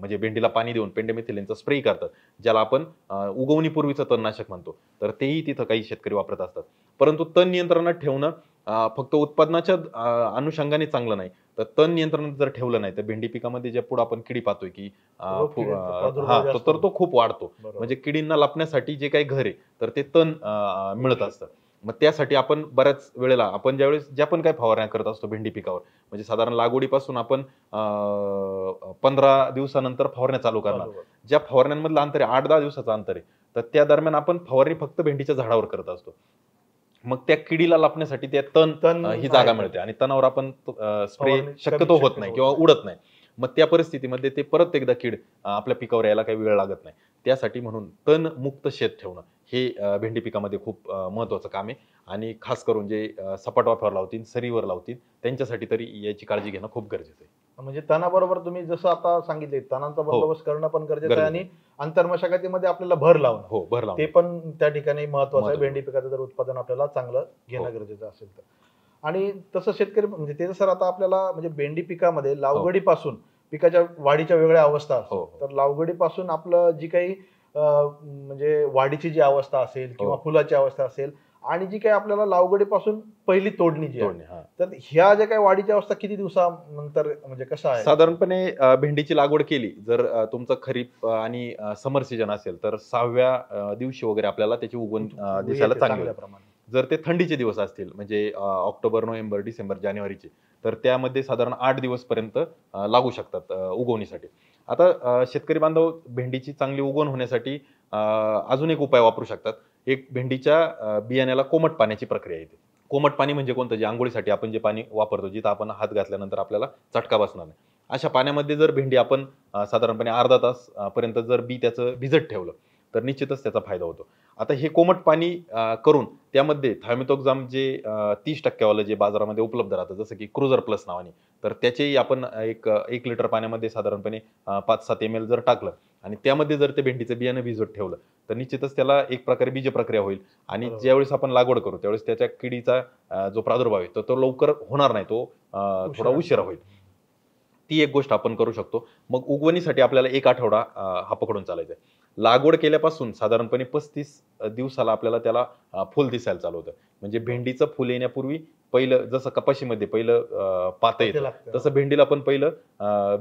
म्हणजे भेंडीला पाणी देऊन पेंडेमिथिलिनचा स्प्रे करतात, ज्याला आपण उगवणीपूर्वीचं तणनाशक म्हणतो. तर तेही तिथं काही शेतकरी वापरत असतात. परंतु तण नियंत्रणात ठेवणं फक्त उत्पादनाच्या अनुषंगाने चांगलं नाही, तर तण नियंत्रणात जर ठेवलं नाही, तर भेंडी पिकामध्ये ज्या पुढे आपण किडी पाहतोय की रोगकिडींचा प्रादुर्भाव जास्त तर तो होतो. खूप वाढतो. बरोबर. म्हणजे किडींना लपण्यासाठी जे काही घर आहे, तर ते तण मिळत असतं. मग त्यासाठी आपण बऱ्याच वेळेला आपण ज्यावेळेस ज्या पण काही फवारण्या करत असतो भेंडी पिकावर, म्हणजे साधारण लागवडीपासून आपण 15 दिवसानंतर फवारण्या चालू करणार. बरोबर. ज्या फवारण्यांमधलं अंतर आहे 8-10 दिवसाचं अंतर आहे, तर त्या दरम्यान आपण फवारणी फक्त भेंडीच्या झाडावर करत असतो. मग त्या किडीला लपण्यासाठी त्या तण ही जागा आहे. मिळते आणि तणावर आपण स्प्रे फवारणी शक्यतो होत शक्य नाही होत किंवा नाही. उडत नाही. मग त्या परिस्थितीमध्ये ते परत एकदा कीड आपल्या पिकावर यायला काही वेळ लागत नाही. त्यासाठी म्हणून तण मुक्त शेत ठेवणं हे भेंडी पिकामध्ये खूप महत्त्वाचं काम आहे आणि खास करून जे सपाट वाफ्यावर लावतील, सरीवर लावतील, त्यांच्यासाठी तरी याची काळजी घेणं खूप गरजेचं आहे. म्हणजे तणाबरोबर तुम्ही जसं आता सांगितले, तणांचा बंदोबस्त करणं पण गरजेचं आहे, आणि आंतरमशागतीमध्ये आपल्याला भर लावणं हो, भर ते लावणं. पण त्या ठिकाणी महत्वाचं आहे. महत्त्वाचं. भेंडी पिकाचं जर उत्पादन आपल्याला चांगलं घेणं हो. गरजेचं असेल तर. आणि तसं शेतकरी म्हणजे ते सर आता आपल्याला म्हणजे भेंडी पिकामध्ये लावगडीपासून पिकाच्या वाढीच्या वेगळ्या अवस्था हो, असतात. हो. तर लावगडीपासून आपलं जी काही म्हणजे वाढीची जी अवस्था असेल किंवा हो. फुलाची अवस्था असेल, आणि जी काही आपल्याला लावगडीपासून पहिली तोडणी जी आहे, तोडणे, हां. तर ह्या ज्या काही वाढीची अवस्था किती दिवसानंतर म्हणजे कसं आहे? साधारणपणे भेंडीची लागवड केली जर तुमचं खरीप आणि समर सीजन असेल, तर 6व्या दिवशी वगैरे आपल्याला त्याची उगवण दिसायला येते चांगली चांगल्या होते. प्रमाणात. जर ते थंडीचे दिवस असतील म्हणजे ऑक्टोबर, नोव्हेंबर, डिसेंबर, जानेवारीचे, तर त्यामध्ये साधारण 8 दिवसपर्यंत लागू शकतात उगवणीसाठी. आता शेतकरी बांधव भेंडीची चांगली उगवण होण्यासाठी अजून एक उपाय वापरू शकतात. एक भेंडीच्या बियाण्याला कोमट पाण्याची प्रक्रिया येते. कोमट पाणी म्हणजे कोणतं? जे अंघोळीसाठी आपण जे पाणी वापरतो, जिथं आपण हात घातल्यानंतर आपल्याला चटका बसणार नाही. अशा पाण्यामध्ये जर भेंडी आपण साधारणपणे अर्धा तास पर्यंत जर बी त्याचं भिजत ठेवलं, तर निश्चितच त्याचा फायदा होतो. आता हे कोमट पाणी करून त्यामध्ये थायमिथोक्झाम जे 30% वालं जे बाजारामध्ये उपलब्ध राहतं, जसं की क्रुझर प्लस नावाने, तर त्याचेही आपण 1 लिटर पाण्यामध्ये साधारणपणे 5-7 ml जर टाकलं आणि त्यामध्ये जर ते भेंडीचं बियाणं भिजवत ठेवलं, तर निश्चितच त्याला एक प्रकारे बीजप्रक्रिया होईल आणि बरोबर. ज्यावेळेस आपण लागवड करू, त्यावेळेस त्याच्या किडीचा जो प्रादुर्भाव आहे, तर तो लवकर होणार नाही. तो थोडा उशिरा होईल. ती एक गोष्ट आपण करू शकतो. मग उगवणीसाठी आपल्याला 1 आठवडा हा पकडून चालायचा आहे. लागवड केल्यापासून साधारणपणे 35 दिवसाला आपल्याला त्याला फुल दिसायला चालू होतं. म्हणजे भेंडीचं फुल येण्यापूर्वी पहिलं जसं कपाशीमध्ये पहिलं पातं ते येतं, लागतं. तसं भेंडीला पण पहिलं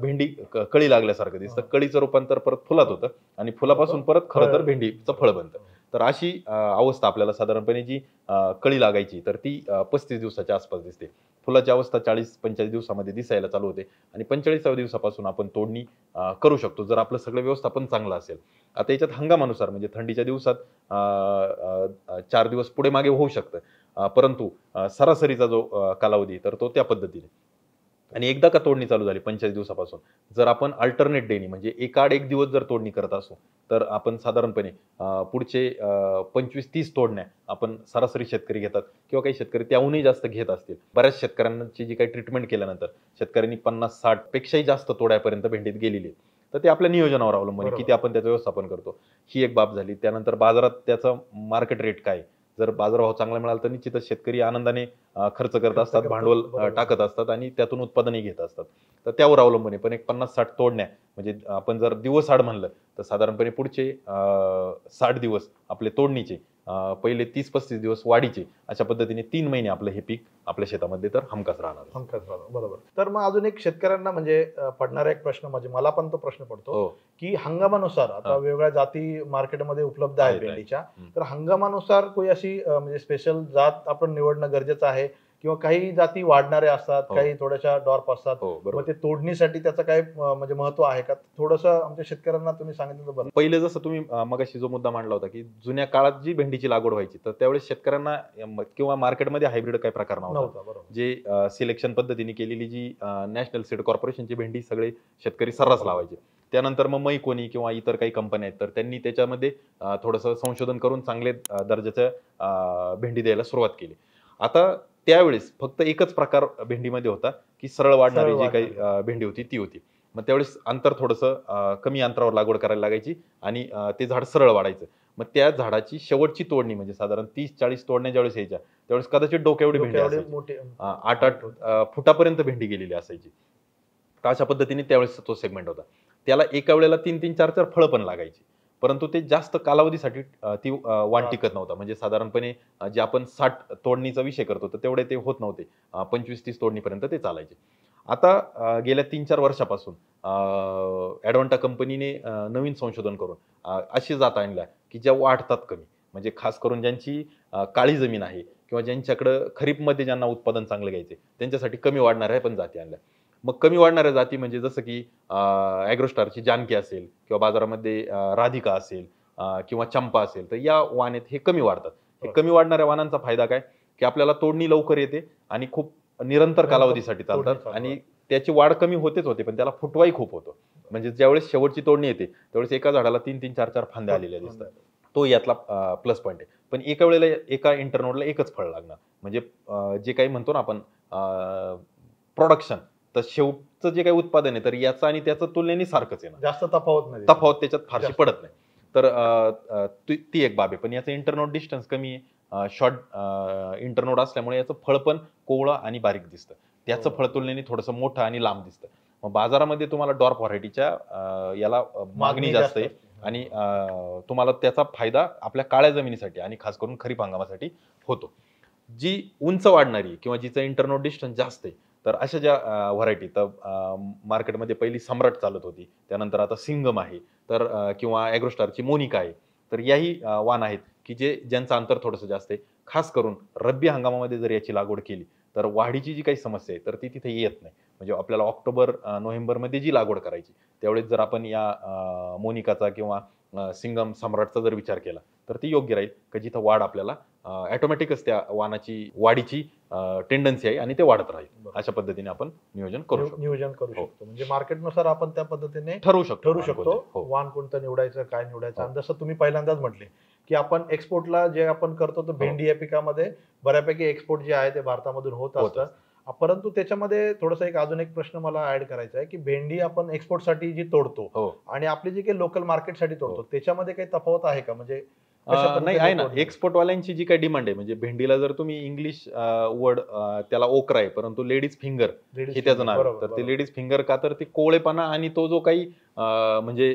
भेंडी कळी लागल्यासारखं दिसतं. कळीचं रूपांतर परत फुलात होतं आणि फुलापासून परत खरं तर भेंडीचं फळ बनतं. तर अशी अवस्था आपल्याला साधारणपणे जी कळी लागायची, तर ती 35 दिवसाच्या आसपास दिसते. फुलाची अवस्था 40-45 दिवसामध्ये दिसायला चालू होते आणि 45व्या दिवसापासून आपण तोडणी करू शकतो, जर आपलं सगळं व्यवस्थापन चांगलं असेल. आता याच्यात हंगामानुसार म्हणजे थंडीच्या दिवसात 4 दिवस पुढे मागे होऊ शकतं. परंतु सरासरीचा जो कालावधी तर तो त्या पद्धतीने. आणि एकदा का तोडणी चालू झाली 45 दिवसापासून, जर आपण अल्टरनेट डेनी म्हणजे एकाआड एक दिवस जर तोडणी करत असू, तर आपण साधारणपणे पुढचे 25-30 तोडण्या आपण सरासरी शेतकरी घेतात किंवा काही शेतकरी त्याहूनही जास्त घेत असतील. बऱ्याच शेतकऱ्यांची जी काही ट्रीटमेंट केल्यानंतर शेतकऱ्यांनी 50-60 पेक्षाही जास्त तोड्यापर्यंत भेंडीत गेलेली आहे. तर ते आपल्या नियोजनावर अवलंबून आहे, बरोबर. किती आपण त्याचं व्यवस्थापन करतो. ही एक बाब झाली. त्यानंतर बाजारात त्याचा मार्केट रेट काय आहे? जर बाजारभाव चांगला मिळाला तर निश्चितच शेतकरी आनंदाने खर्च करत असतात, करतात. भांडवल बरोबर. टाकत असतात आणि त्यातून उत्पादनही घेत असतात. तर त्यावर अवलंबून आहे. पण एक 50-60 तोडण्या म्हणजे आपण जर दिवस आड म्हणलं तर साधारणपणे पुढचे 60 दिवस आपले तोडणीचे, पहिले 30-35 दिवस वाढीचे, अशा पद्धतीने 3 महिने आपलं हे पीक आपल्या शेतामध्ये तर हमखास राहणार आहे. हमखास राहणार. बरोबर. तर मग अजून एक शेतकऱ्यांना म्हणजे पडणारा एक प्रश्न, म्हणजे मला पण तो प्रश्न पडतो हो, की हंगामानुसार आता हा. वेगवेगळ्या जाती मार्केटमध्ये उपलब्ध आहेत आहेत. भेंडीच्या, हम्म. तर हंगामानुसार कोणी अशी म्हणजे स्पेशल जात आपण निवडणं गरजेचं आहे, किंवा काही जाती वाढणाऱ्या असतात, हो. काही थोड्याशा डॉर्प असतात, हो, मग बरोबर. ते तोडणीसाठी त्याचं काय म्हणजे महत्व आहे का, थोडंसं आमच्या शेतकऱ्यांना तुम्ही सांगितलं तर बरं. पहिले जसं तुम्ही मगाशी जो मुद्दा मांडला होता की जुन्या काळात जी भेंडीची लागवड व्हायची तर त्यावेळेस शेतकऱ्यांना किंवा मार्केटमध्ये हायब्रिड काही प्रकार नव्हता. नव्हता. बरोबर. जे सिलेक्शन पद्धतीने केलेली जी नॅशनल सीड कॉर्पोरेशनची भेंडी सगळे शेतकरी सर्रास लावायचे. त्यानंतर मग मैकोनी किंवा इतर काही कंपन्या आहेत तर त्यांनी त्याच्यामध्ये थोडंसं संशोधन करून चांगले दर्जाच्या भेंडी द्यायला सुरुवात केली. आता त्यावेळेस फक्त एकच प्रकार भेंडीमध्ये होता की सरळ वाढणारी जी काही भेंडी होती ती होती. मग त्यावेळेस अंतर थोडंसं कमी अंतरावर लागवड करायला लागायची आणि ते झाड सरळ वाढायचं. मग त्या झाडाची शेवटची तोडणी म्हणजे साधारण 30-40 तोडण्या ज्यावेळेस यायच्या त्यावेळेस कदाचित डोक्याएवढी भेंडी एवढे असायची. मोठे 8-8 फुटापर्यंत भेंडी गेलेली असायची. तर अशा पद्धतीने त्यावेळेस तो सेगमेंट होता. त्याला एका वेळेला 3-3, 4-4 फळं पण लागायची. परंतु ते जास्त कालावधीसाठी ती वाण टिकत नव्हता. म्हणजे साधारणपणे जे आपण 60 तोडणीचा विषय करतो तर तेवढे ते होत नव्हते. 25-30 तोडणीपर्यंत ते चालायचे. आता गेल्या 3-4 वर्षापासून ॲडव्हान्टा कंपनीने नवीन संशोधन करून अशी जात आणल्या की ज्या वाढतात कमी. म्हणजे खास करून ज्यांची काळी जमीन आहे किंवा ज्यांच्याकडं खरीपमध्ये ज्यांना उत्पादन चांगलं घ्यायचे त्यांच्यासाठी कमी वाढणाऱ्या पण जाती आणल्या. मग कमी वाढणाऱ्या जाती म्हणजे जसं की ॲग्रोस्टारची जानकी असेल किंवा बाजारामध्ये राधिका असेल किंवा चंपा असेल तर या वाण आहेत हे कमी वाढतात. हे कमी वाढणाऱ्या वाणांचा फायदा काय की आपल्याला तोडणी लवकर येते आणि खूप निरंतर कालावधीसाठी चालतात आणि त्याची वाढ कमी होतेच होते पण त्याला फुटवाही खूप होतो. म्हणजे ज्यावेळेस शेवटची तोडणी येते त्यावेळेस एका झाडाला 3-3, 4-4 फांद्या आलेल्या दिसतात. तो यातला प्लस पॉईंट आहे. पण एका वेळेला एका इंटरनोडला एकच फळ लागणार. म्हणजे जे काही म्हणतो ना आपण प्रोडक्शन, तर शेवटचं जे काही उत्पादन आहे तर याचं आणि त्याचं तुलनेने सारखंच आहे ना, जास्त तफावत नाही. तफावत त्याच्यात फारशी जास्त. पडत नाही. तर ती एक बाब आहे. पण याचं इंटरनोड डिस्टन्स कमी आहे. शॉर्ट इंटरनोड असल्यामुळे याचं फळ पण कोवळं आणि बारीक दिसतं. त्याचं फळ तुलनेने थोडंसं मोठं आणि लांब दिसतं. मग बाजारामध्ये तुम्हाला डॉर्प व्हरायटीच्या याला मागणी जास्त आहे आणि तुम्हाला त्याचा फायदा आपल्या काळ्या जमिनीसाठी आणि खास करून खरीप हंगामासाठी होतो. जी उंच वाढणारी किंवा जिचं इंटरनोड डिस्टन्स जास्त आहे तर अशा ज्या व्हरायटी तर मार्केटमध्ये पहिली सम्राट चालत होती, त्यानंतर आता सिंगम आहे, तर किंवा ॲग्रोस्टारची मोनिका आहे. तर याही वाण आहेत की ज्यांचं अंतर थोडंसं जास्त आहे. खास करून रब्बी हंगामामध्ये जर याची लागवड केली तर वाढीची जी काही समस्या आहे तर ती तिथे येत नाही. म्हणजे आपल्याला ऑक्टोबर नोव्हेंबरमध्ये जी लागवड करायची त्यावेळेस जर आपण या मोनिकाचा किंवा सिंगम सम्राटचा जर विचार केला तर ती योग्य राहील की जिथं वाढ आपल्याला ऑटोमॅटिकच त्या वाणाची वाढीची टेंडन्सी आहे आणि ते वाढत राहील. अशा पद्धतीने आपण नियोजन करू शकतो. म्हणजे मार्केटनुसार आपण त्या पद्धतीने ठरवू ठरवू शकतो शकतो वाण कोणतं निवडायचं, काय निवडायचं. आणि जसं तुम्ही पहिल्यांदाच म्हटले की आपण एक्सपोर्टला जे आपण करतो तर भेंडी या पिकामध्ये बऱ्यापैकी एक्सपोर्ट जे आहे ते भारतामधून होत असतं. परंतु त्याच्यामध्ये थोडंसं एक अजून एक प्रश्न मला ऍड करायचा आहे की भेंडी आपण एक्सपोर्टसाठी जी तोडतो आणि आपली जी काही लोकल मार्केटसाठी तोडतो त्याच्यामध्ये काही तफावत आहे का? म्हणजे नाही आहे ना, एक्सपोर्ट वाल्यांची जी काही डिमांड आहे म्हणजे भेंडीला जर तुम्ही इंग्लिश वर्ड त्याला ओकरा आहे परंतु लेडीज फिंगर हे त्याचं नाव आहे. तर ते लेडीज फिंगर का तर ते कोवळेपणा आणि तो जो काही म्हणजे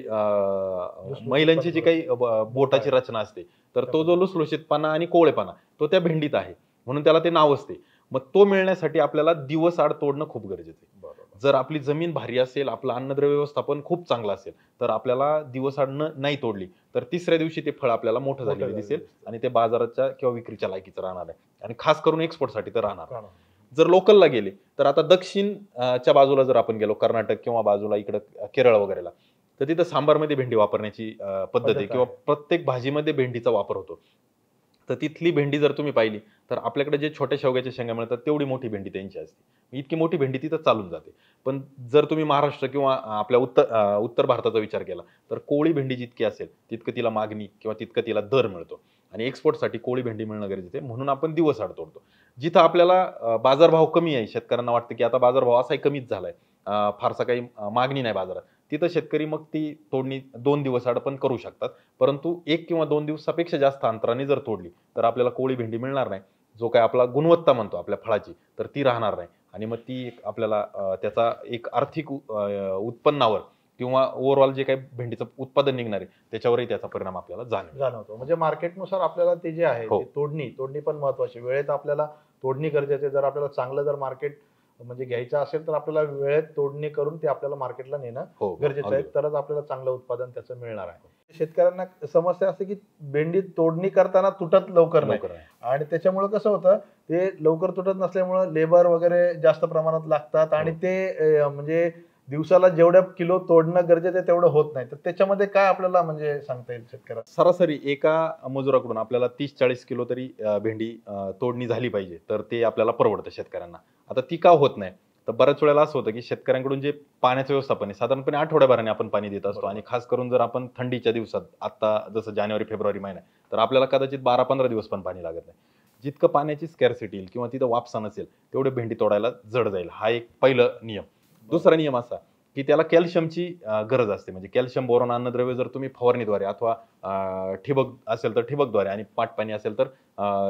महिलांची जी काही बोटाची रचना असते तर तो जो लुसलुशीतपणा आणि कोवळेपणा तो त्या भेंडीत आहे म्हणून त्याला ते नाव असते. मग तो मिळण्यासाठी आपल्याला दिवस आड तोडणं खूप गरजेचं आहे. जर आपली जमीन भारी असेल, आपलं अन्नद्रव्य व्यवस्थापन खूप चांगलं असेल तर आपल्याला दिवस आड नाही तोडली तर तिसऱ्या दिवशी ते फळ आपल्याला मोठं झालेलं दिसेल आणि ते बाजाराच्या किंवा विक्रीच्या लायकीचं राहणार आहे आणि खास करून एक्सपोर्टसाठी तर राहणार. जर लोकलला गेले तर आता दक्षिणच्या बाजूला जर आपण गेलो कर्नाटक किंवा बाजूला इकडं केरळ वगैरेला तर तिथं सांबारमध्ये भेंडी वापरण्याची पद्धत आहे किंवा प्रत्येक भाजीमध्ये भेंडीचा वापर होतो. तर तिथली भेंडी जर तुम्ही पाहिली तर आपल्याकडे जे छोट्या शेवग्याच्या शेंगा मिळतात तेवढी मोठी भेंडी त्यांची असते. इतकी मोठी भेंडी तिथं चालून जाते. पण जर तुम्ही महाराष्ट्र किंवा आपल्या उत्तर भारताचा विचार केला तर कोळी भेंडी जितकी असेल तितकं तिला मागणी किंवा तितकं तिला दर मिळतो आणि एक्सपोर्टसाठी कोळी भेंडी मिळणं गरजेचं आहे म्हणून आपण दिवस आड तोडतो. जिथं आपल्याला बाजारभाव कमी आहे, शेतकऱ्यांना वाटतं की आता बाजारभाव असाही कमीच झालाय, फारसा काही मागणी नाही बाजारात, तिथं शेतकरी मग ती तोडणी 2 दिवस आड पण करू शकतात. परंतु 1 किंवा 2 दिवसापेक्षा जास्त अंतराने जर तोडली तर आपल्याला कोळी भेंडी मिळणार नाही. जो काय आपला गुणवत्ता म्हणतो आपल्या फळाची तर ती राहणार नाही आणि मग ती आपल्याला त्याचा एक आर्थिक उत्पन्नावर किंवा ओव्हरऑल जे काही भेंडीचं उत्पादन निघणार आहे त्याच्यावरही त्याचा परिणाम आपल्याला जाणवतो. म्हणजे मार्केटनुसार आपल्याला ते जे आहे हो. ते तोडणी पण महत्वाची. वेळेत आपल्याला तोडणी गरजेची आहे. जर आपल्याला चांगलं जर मार्केट म्हणजे घ्यायचं असेल तर आपल्याला वेळेत तोडणी करून ते आपल्याला मार्केटला नेणं गरजेचं आहे. तरच आपल्याला चांगलं उत्पादन त्याचं मिळणार आहे. शेतकऱ्यांना समस्या असते की भेंडी तोडणी करताना तुटत लवकर नाही आणि त्याच्यामुळे कसं होतं ते लवकर तुटत नसल्यामुळे लेबर वगैरे जास्त प्रमाणात लागतात आणि ते म्हणजे दिवसाला जेवढ्या किलो तोडणं गरजेचं आहे तेवढं होत नाही. तर त्याच्यामध्ये काय आपल्याला म्हणजे सांगता येईल शेतकऱ्याला? सरासरी एका मजुराकडून आपल्याला 30-40 किलो तरी भेंडी तोडणी झाली पाहिजे, तर ते आपल्याला परवडतं शेतकऱ्यांना. आता ती का होत नाही, तर बऱ्याच वेळेला असं होतं की शेतकऱ्यांकडून जे पाण्याचं व्यवस्थापन आहे साधारणपणे आठवड्याभराने आपण पाणी देत असतो आणि खास करून जर आपण थंडीच्या दिवसात आता जसं जानेवारी फेब्रुवारी महिना आहे, तर आपल्याला कदाचित 12-15 दिवस पण पाणी लागत नाही. जितकं पाण्याची स्कॅर्सिटी येईल किंवा तिथं वापसा नसेल तेवढे भेंडी तोडायला जड जाईल. हा एक पहिलं नियम. दुसरा नियम असा की त्याला कॅल्शियमची गरज असते. म्हणजे कॅल्शियम बोरॉन अन्नद्रव्य जर तुम्ही फवारणीद्वारे अथवा ठिबक असेल तर ठिबकद्वारे आणि पाटपाणी असेल तर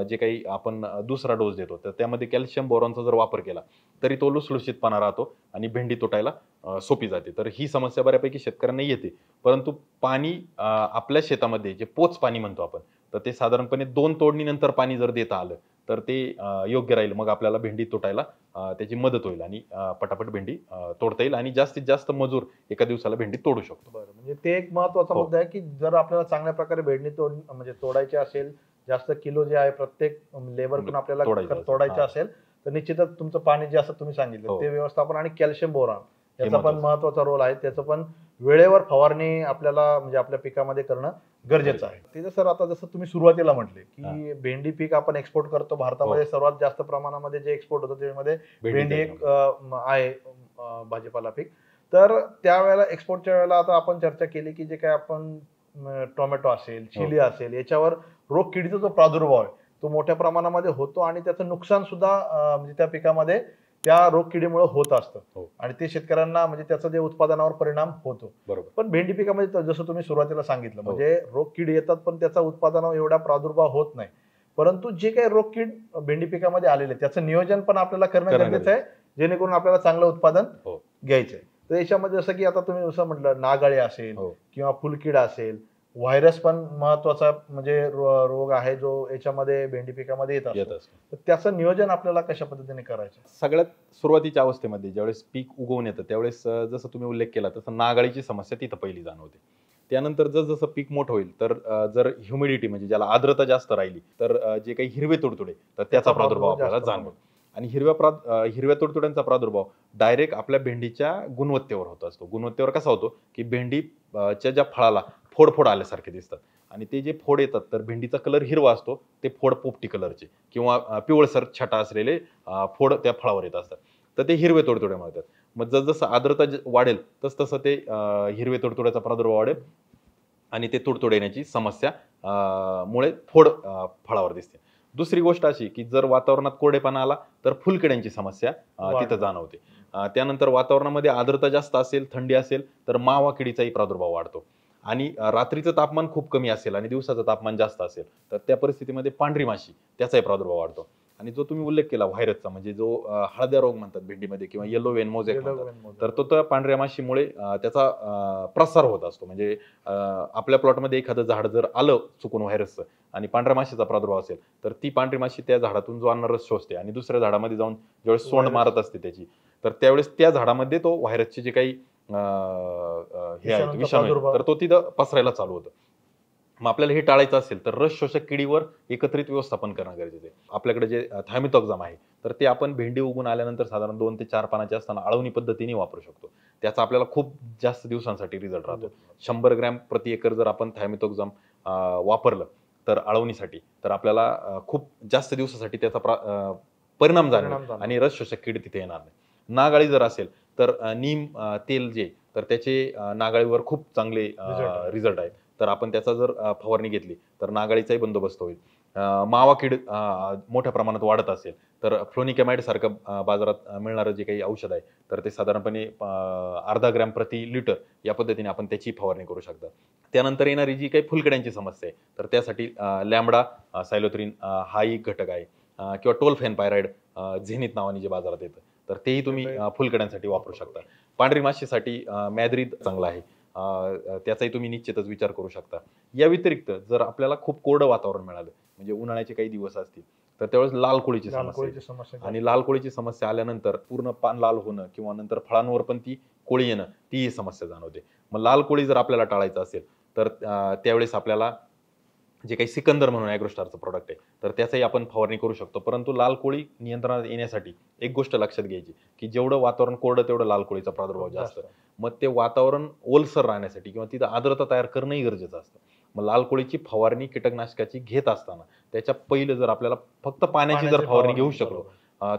जे काही आपण दुसरा डोस देतो तर त्यामध्ये कॅल्शियम बोरॉनचा जर वापर केला तरी तो लुसलुशीतपणा राहतो आणि भेंडी तुटायला सोपी जाते. तर ही समस्या बऱ्यापैकी शेतकऱ्यांना येते. परंतु पाणी आपल्या शेतामध्ये जे पोच पाणी म्हणतो आपण, तर ते साधारणपणे 2 तोडणीनंतर पाणी जर देता आलं तर ते योग्य राहील. मग आपल्याला भेंडी तुटायला त्याची मदत होईल आणि पटापट भेंडी तोडता येईल आणि जास्तीत जास्त मजूर एका दिवसाला भेंडी तोडू शकतो. बरं, म्हणजे ते एक महत्वाचा मुद्दा आहे की जर आपल्याला चांगल्या प्रकारे भेंडी म्हणजे तोडायची असेल, जास्त किलो जे आहे प्रत्येक लेबरकडून आपल्याला तोडायचं असेल तर निश्चितच तुमचं पाणी जे असं तुम्ही सांगितलं ते व्यवस्थापन आणि कॅल्शियम बोरॉन याचा पण महत्वाचा रोल आहे. त्याचं पण वेळेवर फवारणी आपल्याला म्हणजे आपल्या पिकामध्ये करणं गरजेचं आहे. ते सर आता जसं तुम्ही सुरुवातीला म्हटले की भेंडी पीक आपण एक्सपोर्ट करतो. भारतामध्ये सर्वात जास्त प्रमाणामध्ये जे एक्सपोर्ट होतं त्यामध्ये भेंडी एक आहे भाजीपाला पीक. तर त्यावेळेला एक्सपोर्टच्या वेळेला आता आपण चर्चा केली की जे काय आपण टोमॅटो असेल, चिली असेल याच्यावर रोग किडीचा जो प्रादुर्भाव आहे तो मोठ्या प्रमाणामध्ये होतो आणि त्याचं नुकसान सुद्धा म्हणजे त्या पिकामध्ये त्या रोग किडीमुळे होत असतं आणि ते शेतकऱ्यांना म्हणजे त्याचा जे उत्पादनावर परिणाम होतो. बरोबर. पण भेंडी पिकामध्ये जसं तुम्ही सुरुवातीला सांगितलं म्हणजे रोग कीड येतात पण त्याचा उत्पादनावर एवढा प्रादुर्भाव होत नाही. परंतु जे काही रोग कीड भेंडी पिकामध्ये आलेले त्याचं नियोजन पण आपल्याला करणं गरजेचं आहे जेणेकरून आपल्याला चांगलं उत्पादन घ्यायचंय. तर याच्यामध्ये जसं की आता तुम्ही जसं म्हटलं नागाळी असेल किंवा फुलकीड असेल, व्हायरस पण महत्वाचा म्हणजे रोग आहे जो याच्यामध्ये भेंडी पिकामध्ये येत असतो. तर त्याचं नियोजन आपल्याला कशा पद्धतीने करायचं? सगळ्यात सुरुवातीच्या अवस्थेमध्ये ज्यावेळेस पीक उगवून येतं त्यावेळेस जसं तुम्ही उल्लेख केला तसं नागाळीची समस्या तिथं पहिली जाणवते. त्यानंतर जसं पीक मोठं होईल तर जर ह्युमिडिटी म्हणजे ज्याला आर्द्रता जास्त राहिली तर जे काही हिरवे तुडतुडे तर त्याचा प्रादुर्भाव आपल्याला जाणवेल. आणि हिरव्या तुडतुड्यांचा प्रादुर्भाव डायरेक्ट आपल्या भेंडीच्या गुणवत्तेवर होत असतो. गुणवत्तेवर कसा होतो की भेंडीच्या ज्या फळाला फोड आल्यासारखे दिसतात आणि ते जे फोड येतात तर भेंडीचा कलर हिरवा असतो, ते फोड पोपटी कलरचे किंवा पिवळसर छटा असलेले फोड त्या फळावर येत असतात. तर ते हिरवे तुडतुडे म्हणतात. मग जसं आर्द्रता वाढेल तसं ते हिरवे तुडतुड्याचा प्रादुर्भाव वाढेल आणि ते तुडतुडे येण्याची समस्या मुळे फोड फळावर दिसते. दुसरी गोष्ट अशी की जर वातावरणात कोरडेपणा आला तर फुलकिड्यांची समस्या तिथं जाणवते. त्यानंतर वातावरणामध्ये आर्द्रता जास्त असेल, थंडी असेल तर मावा किडीचाही प्रादुर्भाव वाढतो आणि रात्रीचं तापमान खूप कमी असेल आणि दिवसाचं तापमान जास्त असेल तर त्या परिस्थितीमध्ये पांढरी माशी त्याचाही प्रादुर्भाव वाढतो. आणि जो तुम्ही उल्लेख केला व्हायरसचा म्हणजे जो हळद्या रोग म्हणतात भेंडीमध्ये किंवा येलो वेन मोझॅक म्हणतात, तर तो त्या पांढऱ्या माशीमुळे त्याचा प्रसार होत असतो. म्हणजे आपल्या प्लॉटमध्ये एखादं झाड जर आलं चुकून व्हायरसचं आणि पांढऱ्या माशीचा प्रादुर्भाव असेल तर ती पांढरी माशी त्या झाडातून जो अन्न रस शोषते आणि दुसऱ्या झाडामध्ये जाऊन ज्यावेळेस सोंड मारत असते त्याची तर त्यावेळेस त्या झाडामध्ये तो व्हायरसचे जे काही हे आहे विषाणू तर तो तिथं पसरायला चालू होतं. मग आपल्याला हे टाळायचं असेल तर रस शोषक किडीवर एकत्रित व्यवस्थापन करणं गरजेचं आहे. आपल्याकडे जे थायमिथॉक्झाम आहे तर ते आपण भेंडी उगून आल्यानंतर साधारण 2 ते 4 पानाचे असताना आळवणी पद्धतीने वापरू शकतो. त्याचा आपल्याला खूप जास्त दिवसांसाठी रिझल्ट राहतो. 100 ग्रॅम प्रति एकर जर आपण थायमिथॉक्झाम वापरलं तर आळवणीसाठी तर आपल्याला खूप जास्त दिवसासाठी त्याचा परिणाम जाणवेल आणि रस शोषक कीड तिथे येणार नाही. नागाळी जर असेल तर नीम तेल जे तर त्याचे नागाळीवर खूप चांगले रिझल्ट आहेत. तर आपण त्याचा जर फवारणी घेतली तर नागाळीचाही बंदोबस्त होईल. मावा कीड मोठ्या प्रमाणात वाढत असेल तर फ्लोनिकॅमाइड सारखं बाजारात मिळणारं जे काही औषध आहे तर ते साधारणपणे अर्धा ग्रॅम प्रति लिटर या पद्धतीने आपण त्याची फवारणी करू शकता. त्यानंतर येणारी जी काही फुलकिड्यांची समस्या आहे तर त्यासाठी लॅम्बडा सायलोथ्रिन हा एक घटक आहे किंवा टोलफेनपायराइड झेनिथ नावाने जे बाजारात येतं तर तेही तुम्ही फुलकड्यांसाठी वापरू शकता. पांढरी माशीसाठी मॅद्रीद चांगला आहे, त्याचाही तुम्ही निश्चितच विचार करू शकता. या व्यतिरिक्त जर आपल्याला खूप कोरडं वातावरण मिळालं, म्हणजे उन्हाळ्याचे काही दिवस असतील, तर त्यावेळेस लाल कोळीची समस्या येते. समस्या आणि लाल कोळीची समस्या आल्यानंतर पूर्ण पान लाल होणं किंवा नंतर फळांवर पण ती कोळी येणं, ती समस्या जाणवते. मग लाल कोळी जर आपल्याला टाळायचं असेल तर त्यावेळेस आपल्याला जे काही सिकंदर म्हणून ॲग्रोस्टारचं प्रोडक्ट आहे, तर त्याचाही आपण फवारणी करू शकतो. परंतु लाल कोळी नियंत्रणात येण्यासाठी एक गोष्ट लक्षात घ्यायची, की जेवढं वातावरण कोरडं तेवढं लाल कोळीचा प्रादुर्भाव जास्त. मग ते वातावरण ओलसर राहण्यासाठी किंवा तिथं आर्द्रता तयार करणंही गरजेचं असतं. मग लाल कोळीची फवारणी कीटकनाशकाची घेत असताना त्याच्या पहिलं जर आपल्याला फक्त पाण्याची जर फवारणी घेऊ शकलो,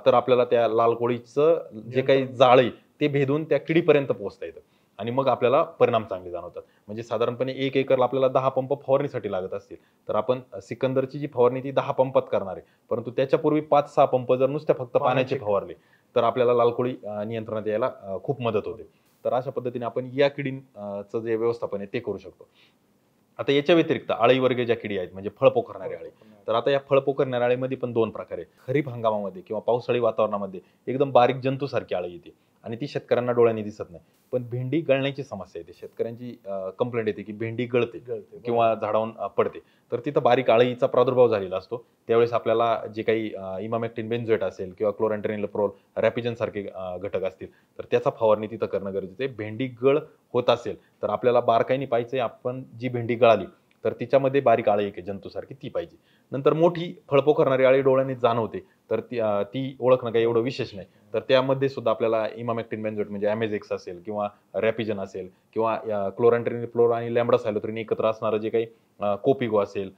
तर आपल्याला त्या लाल कोळीचं जे काही जाळ आहे ते भेदून त्या किडीपर्यंत पोहोचता येतं आणि मग आपल्याला परिणाम चांगले जाणवतात. म्हणजे साधारणपणे 1 एकरला आपल्याला 10 पंप फवारणीसाठी लागत असतील, तर आपण सिकंदरची जी फवारणी ती 10 पंपात करणार आहे. परंतु त्याच्यापूर्वी 5-6 पंप जर नुसत्या फक्त पाण्याचे फवारले तर आपल्याला लाल कोळी नियंत्रणात यायला खूप मदत होते. तर अशा पद्धतीने आपण या किडींचं जे व्यवस्थापन आहे ते करू शकतो. आता याच्या व्यतिरिक्त अळी वर्ग ज्या किडी आहेत, म्हणजे फळ पोखरणारी अळी, तर आता या फळ पोखरणाऱ्या अळीमध्ये पण 2 प्रकार आहे. खरीप हंगामामध्ये किंवा पावसाळी वातावरणामध्ये एकदम बारीक जंतूसारखी अळी येते आणि ती शेतकऱ्यांना डोळ्यांनी दिसत नाही. पण भेंडी गळण्याची समस्या येते. शेतकऱ्यांची कंप्लेंट येते की भेंडी गळते किंवा झाडावून पडते. तर तिथं बारीक अळीचा प्रादुर्भाव झालेला असतो. त्यावेळेस आपल्याला जे काही इमामेक्टिन बेन्झोएट असेल किंवा क्लोरॅन्ट्रेनिलप्रोल, रॅपिजन सारखे घटक असतील, तर त्याचा फवारणी तिथं करणं गरजेचं आहे. भेंडी गळ होत असेल तर आपल्याला बारकाईने पाहायचंय, आपण जी भेंडी गळाली तर तिच्यामध्ये बारीक अळी आहे जंतूसारखी, ती पाहिजे. नंतर मोठी फळपो करणारी अळी डोळ्यांनी जाणवते, तर ती ओळखणं काही एवढं विशेष नाही. तर त्यामध्ये सुद्धा आपल्याला इमामेक्टिन बेन्झोएट म्हणजे ॲमेझेक्स असेल किंवा रॅपिजन असेल किंवा क्लोरॅन्ट्रेनिलप्रोल आणि लॅम्बडासायलोथ्रिन एकत्र असणारं जे काही कोपिगो असेल,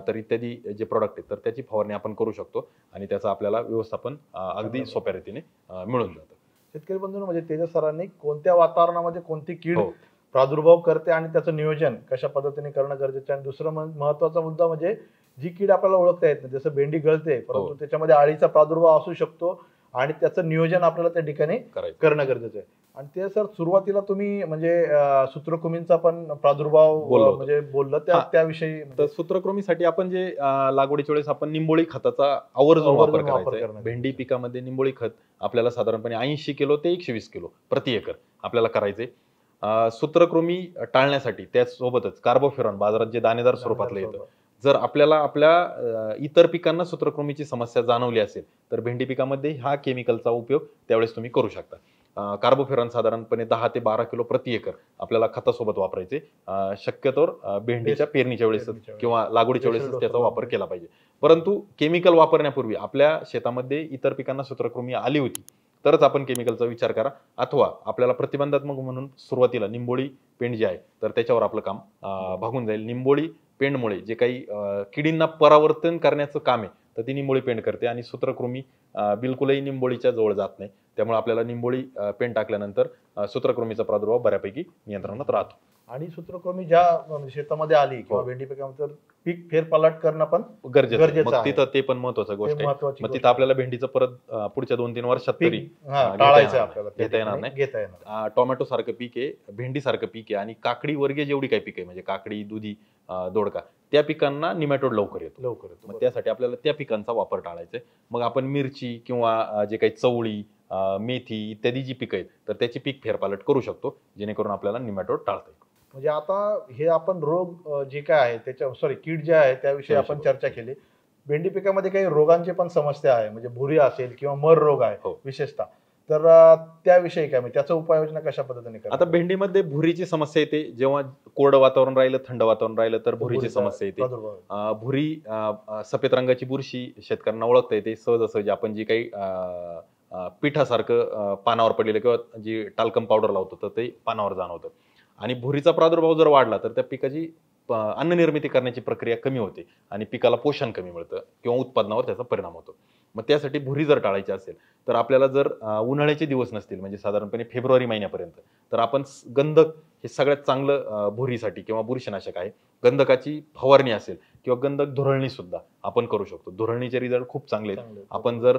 तर इत्यादी जे प्रॉडक्ट आहेत तर त्याची फवारणी आपण करू शकतो आणि त्याचं आपल्याला व्यवस्थापन अगदी सोप्या रीतीने मिळून जातं. शेतकरी बंधूंनो, म्हणजे तेजस सरांनी कोणत्या वातावरणामध्ये कोणती कीड हो. प्रादुर्भाव करते आणि त्याचं नियोजन कशा पद्धतीने करणं गरजेचं आहे. आणि दुसरं महत्वाचा मुद्दा म्हणजे जी कीड आपल्याला ओळखता येत नाही, जसं भेंडी गळते परंतु त्याच्यामध्ये अळीचा प्रादुर्भाव असू शकतो आणि त्याचं नियोजन आपल्याला त्या ठिकाणी करणं गरजेचं आहे. आणि ते सर सुरुवातीला तुम्ही म्हणजे सूत्रकृमींचा पण प्रादुर्भाव म्हणजे बोललं त्याविषयी. तर सूत्रकृमीसाठी आपण जे लागवडीच्या वेळेस आपण निंबोळी खताचा आवर्जून वापर करायचा आहे. भेंडी पिकामध्ये निंबोळी खत आपल्याला साधारणपणे 80 किलो ते 120 किलो प्रति एकर आपल्याला करायचे. सूत्रकृमी टाळण्यासाठी त्याचसोबतच कार्बोफ्युरॉन बाजारात जे दाणेदार स्वरूपातलं येतं, जर आपल्याला आपल्या इतर पिकांना सूत्रकृमीची समस्या जाणवली असेल तर भेंडी पिकामध्ये हा केमिकलचा उपयोग त्यावेळेस तुम्ही करू शकता. कार्बोफ्युरॉन साधारणपणे 10 ते 12 किलो प्रति एकर आपल्याला खतासोबत वापरायचे. शक्यतोवर भेंडीच्या पेरणीच्या वेळेस किंवा लागवडीच्या वेळेस त्याचा वापर केला पाहिजे. परंतु केमिकल वापरण्यापूर्वी आपल्या शेतामध्ये इतर पिकांना सूत्रकृमी आली होती तरच आपण केमिकलचा विचार करा, अथवा आपल्याला प्रतिबंधात्मक म्हणून सुरुवातीला निंबोळी पेंड जे आहे तर त्याच्यावर आपलं काम भागून जाईल. निंबोळी पेंडमुळे जे काही किडींना परावर्तन करण्याचं काम आहे तर ती निंबोळी पेंड करते आणि सूत्रकृमी बिलकुलही निंबोळीच्या जवळ जात नाही. त्यामुळे आपल्याला निंबोळी पेंड टाकल्यानंतर सूत्रकृमीचा प्रादुर्भाव बऱ्यापैकी नियंत्रणात राहतो. आणि सूत्रकृमी ज्या शेतामध्ये आली किंवा भेंडी पिकामध्ये पीक फेरपालट करणं पण गरजेचं आहे. तिथं ते पण महत्वाचं गोष्ट आहे. मग तिथं आपल्याला भेंडीचं परत पुढच्या 2-3 वर्षात तरी घेता येणार नाही. टोमॅटो सारखं पीक आहे, भेंडी सारखं पीक आहे आणि काकडी वर्गीय जेवढी काही पीक आहे म्हणजे काकडी, दुधी, दोडका, त्या पिकांना निमॅटोड लवकर येतो. मग त्यासाठी आपल्याला त्या पिकांचा वापर टाळायचा आहे. मग आपण मिरची किंवा जे काही चवळी, मेथी इत्यादी जी पिकं आहेत तर त्याची पीक फेरपालट करू शकतो, जेणेकरून आपल्याला निमॅटोड टाळता येईल. म्हणजे आता हे आपण रोग जे काय आहे त्याच्या कीड जे आहे त्याविषयी आपण चर्चा केली. भेंडी पिकामध्ये काही रोगांची पण समस्या आहे, म्हणजे भुरी असेल किंवा मर रोग आहे विशेषतः, तर त्याविषयी काय म्हणजे त्याचा उपाययोजना कशा पद्धतीने करायची? आता भेंडीमध्ये भुरीची समस्या येते. जेव्हा कोरडं वातावरण राहिलं, थंड वातावरण राहिलं तर भुरीची समस्या येते. भुरी सफेद रंगाची बुरशी शेतकऱ्यांना ओळखता येते सहजासहजी. आपण जी काही पिठासारखं पानावर पडलेलं किंवा जी टाल्कम पावडर लावतो तर ते पानावर जाणवतं. आणि भुरीचा प्रादुर्भाव जर वाढला तर त्या पिकाची अन्न निर्मिती करण्याची प्रक्रिया कमी होते आणि पिकाला पोषण कमी मिळतं किंवा उत्पादनावर त्याचा परिणाम होतो. मग त्यासाठी भुरी जर टाळायची असेल तर आपल्याला जर उन्हाळ्याचे दिवस नसतील म्हणजे साधारणपणे फेब्रुवारी महिन्यापर्यंत, तर आपण गंधक हे सगळ्यात चांगलं भुरीसाठी किंवा बुरशीनाशक आहे. गंधकाची फवारणी असेल किंवा गंधक धुरळणी सुद्धा आपण करू शकतो. धुरळणीचे रिझल्ट खूप चांगले आहेत. आपण जर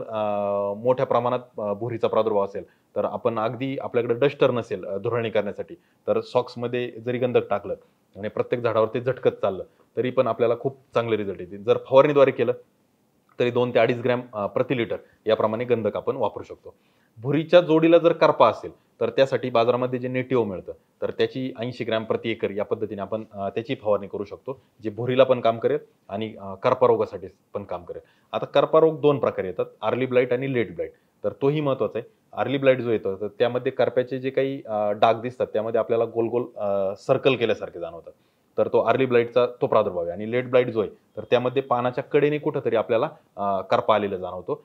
मोठ्या प्रमाणात भुरीचा प्रादुर्भाव असेल तर आपण अगदी आपल्याकडे डस्टर नसेल धुरळणी करण्यासाठी तर सॉक्समध्ये जरी गंधक टाकलं आणि प्रत्येक झाडावर ते झटकत चाललं तरी पण आपल्याला खूप चांगले रिझल्ट येतील. जर फवारणीद्वारे केलं तरी 2 ते 2.5 ग्रॅम प्रति लिटर याप्रमाणे गंधक आपण वापरू शकतो. भुरीच्या जोडीला जर करपा असेल तर त्यासाठी बाजारामध्ये जे नेटिव्ह मिळतं तर त्याची 80 ग्रॅम प्रति एकर या पद्धतीने आपण त्याची फवारणी करू शकतो, जे भुरीला पण काम करेल आणि करपा रोगासाठी पण काम करेल. आता करपा रोग 2 प्रकारे येतात, अर्ली ब्लाइट आणि लेट ब्लाइट. तर तोही महत्त्वाचा आहे. अर्ली ब्लाइट जो येतो तर त्यामध्ये करप्याचे जे काही डाग दिसतात त्यामध्ये आपल्याला गोल गोल सर्कल केल्यासारखे जाणवतात. तर तो अर्ली ब्लाइटचा तो प्रादुर्भाव आहे. आणि लेट ब्लाइट जो आहे तर त्यामध्ये पानाच्या कडेने कुठंतरी आपल्याला करपा आलेला जाणवतो.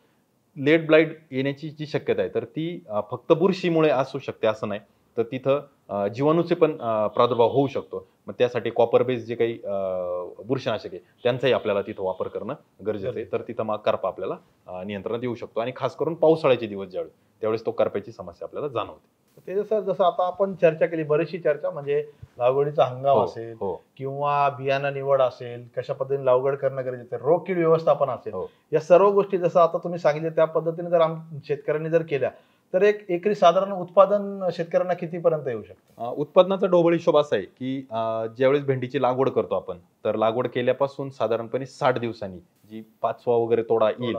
लेट ब्लाइट येण्याची जी शक्यता आहे तर ती फक्त बुरशीमुळे असू शकते असं नाही, तर तिथं जीवाणूचे पण प्रादुर्भाव होऊ शकतो. मग त्यासाठी कॉपर बेस जे काही बुरशीनाशक आहे त्यांचाही आपल्याला तिथं वापर करणं गरजेचं आहे. तर तिथं मग करपा आपल्याला नियंत्रणात येऊ शकतो. आणि खास करून पावसाळ्याचे दिवस ज्यावेळेस त्यावेळेस तो करप्याची समस्या आपल्याला जाणवते. ते जसं जसं आता आपण चर्चा केली, बरीचशी चर्चा, म्हणजे लागवडीचा हंगाम असेल हो किंवा बियाणं निवड असेल, कशा पद्धतीने लागवड करणं गरजेचं आहे, रोग कीड व्यवस्थापन असेल, हो. या सर्व गोष्टी जसं आता तुम्ही सांगितले त्या पद्धतीने जर शेतकऱ्यांनी जर केल्या तर एक एकरी साधारण उत्पादन शेतकऱ्यांना कितीपर्यंत येऊ शकतं? उत्पादनाचा ढोबळ हिशोब असा आहे की ज्यावेळेस भेंडीची लागवड करतो आपण तर लागवड केल्यापासून साधारणपणे 60 दिवसांनी जी 5वा वगैरे तोडा येईल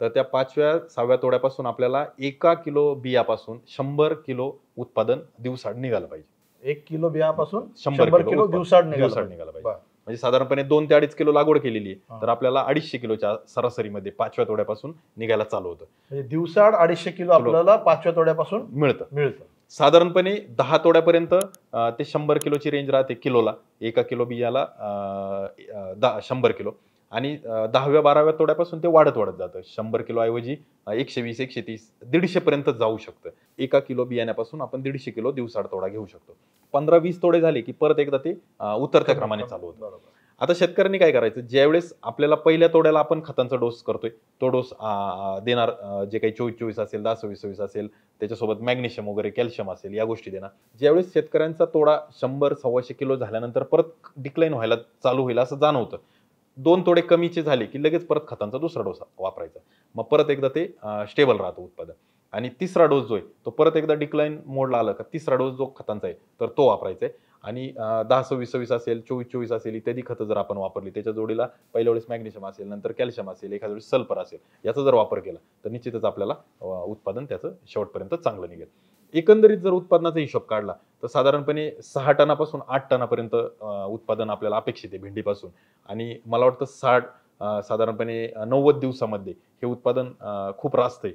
तर त्या 5व्या 6व्या तोड्यापासून आपल्याला 1 किलो बियापासून 100 किलो उत्पादन दिवसाड निघालं पाहिजे. 1 किलो बियापासून 100 किलो उत्पादन दिवसाड दिवसाड निघालं पाहिजे. म्हणजे साधारणपणे 2 ते 2.5 किलो लागवड केलेली आहे तर आपल्याला 250 किलोच्या सरासरीमध्ये 5व्या तोड्यापासून निघायला चालू होतं. म्हणजे दिवसाड 250 किलो आपल्याला 5व्या तोड्यापासून मिळतं. साधारणपणे 10 तोड्यापर्यंत ते 100 किलोची रेंज राहते किलोला. 1 किलो बियाला 100 किलो. आणि 10व्या 12व्या तोड्यापासून ते वाढत जातं. 100 किलो ऐवजी 120, 130, 150 पर्यंत जाऊ शकतं. 1 किलो बियाण्यापासून आपण 150 किलो दिवसाड तोडा घेऊ शकतो. 15-20 तोडे झाले की परत एकदा ते उतरत्या क्रमाने चालू होतं. आता शेतकऱ्यांनी काय करायचं, ज्यावेळेस आपल्याला पहिल्या तोड्याला आपण खतांचा डोस करतोय तो डोस देणार, जे काही 24-24 असेल, 10-26-26 असेल, त्याच्यासोबत मॅग्नेशियम वगैरे कॅल्शियम असेल, या गोष्टी देणार. ज्यावेळेस शेतकऱ्यांचा तोडा 100-125 किलो झाल्यानंतर परत डिक्लाईन व्हायला चालू होईल असं जाणवतं, 2 तोडे कमीचे झाले की लगेच परत खतांचा दुसरा डोस वापरायचा. मग परत एकदा ते स्टेबल राहतं उत्पादन. आणि तिसरा डोस जो आहे तो परत एकदा डिक्लाईन मोडला आला का तिसरा डोस जो खतांचा आहे तर तो वापरायचा आहे. आणि 10-26-26 असेल, 24-24 असेल, इत्यादी खतं जर आपण वापरली, त्याच्या जोडीला पहिल्या वेळेस मॅग्नेशियम असेल, नंतर कॅल्शियम असेल, एखाद्या वेळेस सल्फर असेल, याचा जर वापर केला तर निश्चितच आपल्याला उत्पादन त्याचं शेवटपर्यंत चांगलं निघेल. एकंदरीत जर उत्पादनाचा हिशोब काढला तर साधारणपणे 6 टनापासून 8 टनापर्यंत उत्पादन आपल्याला अपेक्षित आहे भेंडीपासून. आणि मला वाटतं साधारणपणे 90 दिवसामध्ये हे उत्पादन खूप रास्त आहे.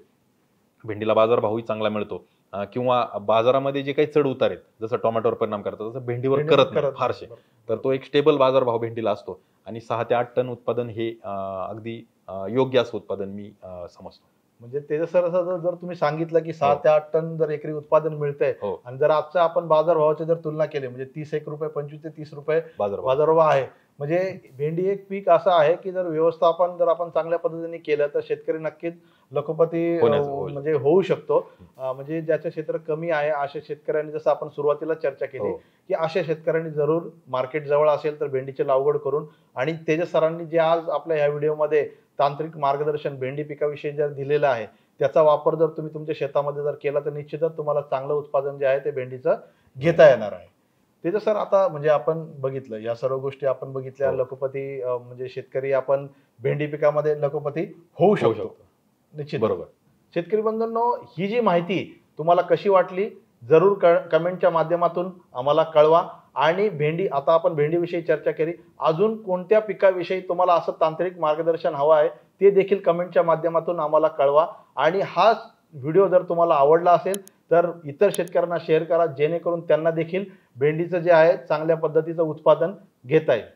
भेंडीला बाजारभावही चांगला मिळतो. किंवा बाजारामध्ये जे काही चढ उतार आहेत जसं टोमॅटोवर परिणाम करतात तसं भेंडीवर करत नाही फारसे. तर तो एक स्टेबल बाजारभाव भेंडीला असतो. आणि 6 ते 8 टन उत्पादन हे अगदी योग्य असं उत्पादन मी समजतो. म्हणजे ते जर तुम्ही सांगितलं की 6 ते 8 टन जर एकरी उत्पादन मिळतंय, आणि जर आजच्या आपण बाजारभावाचे जर तुलना केली म्हणजे 31 रुपये, 25 ते 30 रुपये बाजारभाव आहे. म्हणजे भेंडी एक पीक असं आहे की जर व्यवस्थापन जर आपण चांगल्या पद्धतीने केलं तर शेतकरी नक्कीच लखोपती म्हणजे होऊ शकतो. म्हणजे ज्याचं क्षेत्र कमी आहे अशा शेतकऱ्यांनी, जसं आपण सुरुवातीला चर्चा केली की अशा शेतकऱ्यांनी जरूर मार्केट जवळ असेल तर भेंडीची लागवड करून, आणि तेजस सरांनी जे आज आपल्या ह्या व्हिडिओमध्ये तांत्रिक मार्गदर्शन भेंडी पिकाविषयी जर दिलेलं आहे त्याचा वापर जर तुम्ही तुमच्या शेतामध्ये जर केला तर निश्चितच तुम्हाला चांगलं उत्पादन जे आहे ते भेंडीचं घेता येणार आहे. तेजस सर, आता म्हणजे आपण बघितलं या सर्व गोष्टी आपण बघितल्या, लखोपती म्हणजे शेतकरी आपण भेंडी पिकामध्ये लखोपती होऊ शकतो निश्चित. बरोबर. शेतकरी बंधूंनो, ही जी माहिती तुम्हाला कशी वाटली जरूर कमेंटच्या माध्यमातून आम्हाला कळवा. आणि भेंडी, आता आपण भेंडीविषयी चर्चा केली, अजून कोणत्या पिकाविषयी तुम्हाला असं तांत्रिक मार्गदर्शन हवं आहे ते देखील कमेंटच्या माध्यमातून आम्हाला कळवा. आणि हा व्हिडिओ जर तुम्हाला आवडला असेल तर इतर शेतकऱ्यांना शेअर करा, जेणेकरून त्यांना देखील भेंडीचं जे आहे चांगल्या पद्धतीचं उत्पादन घेता येईल.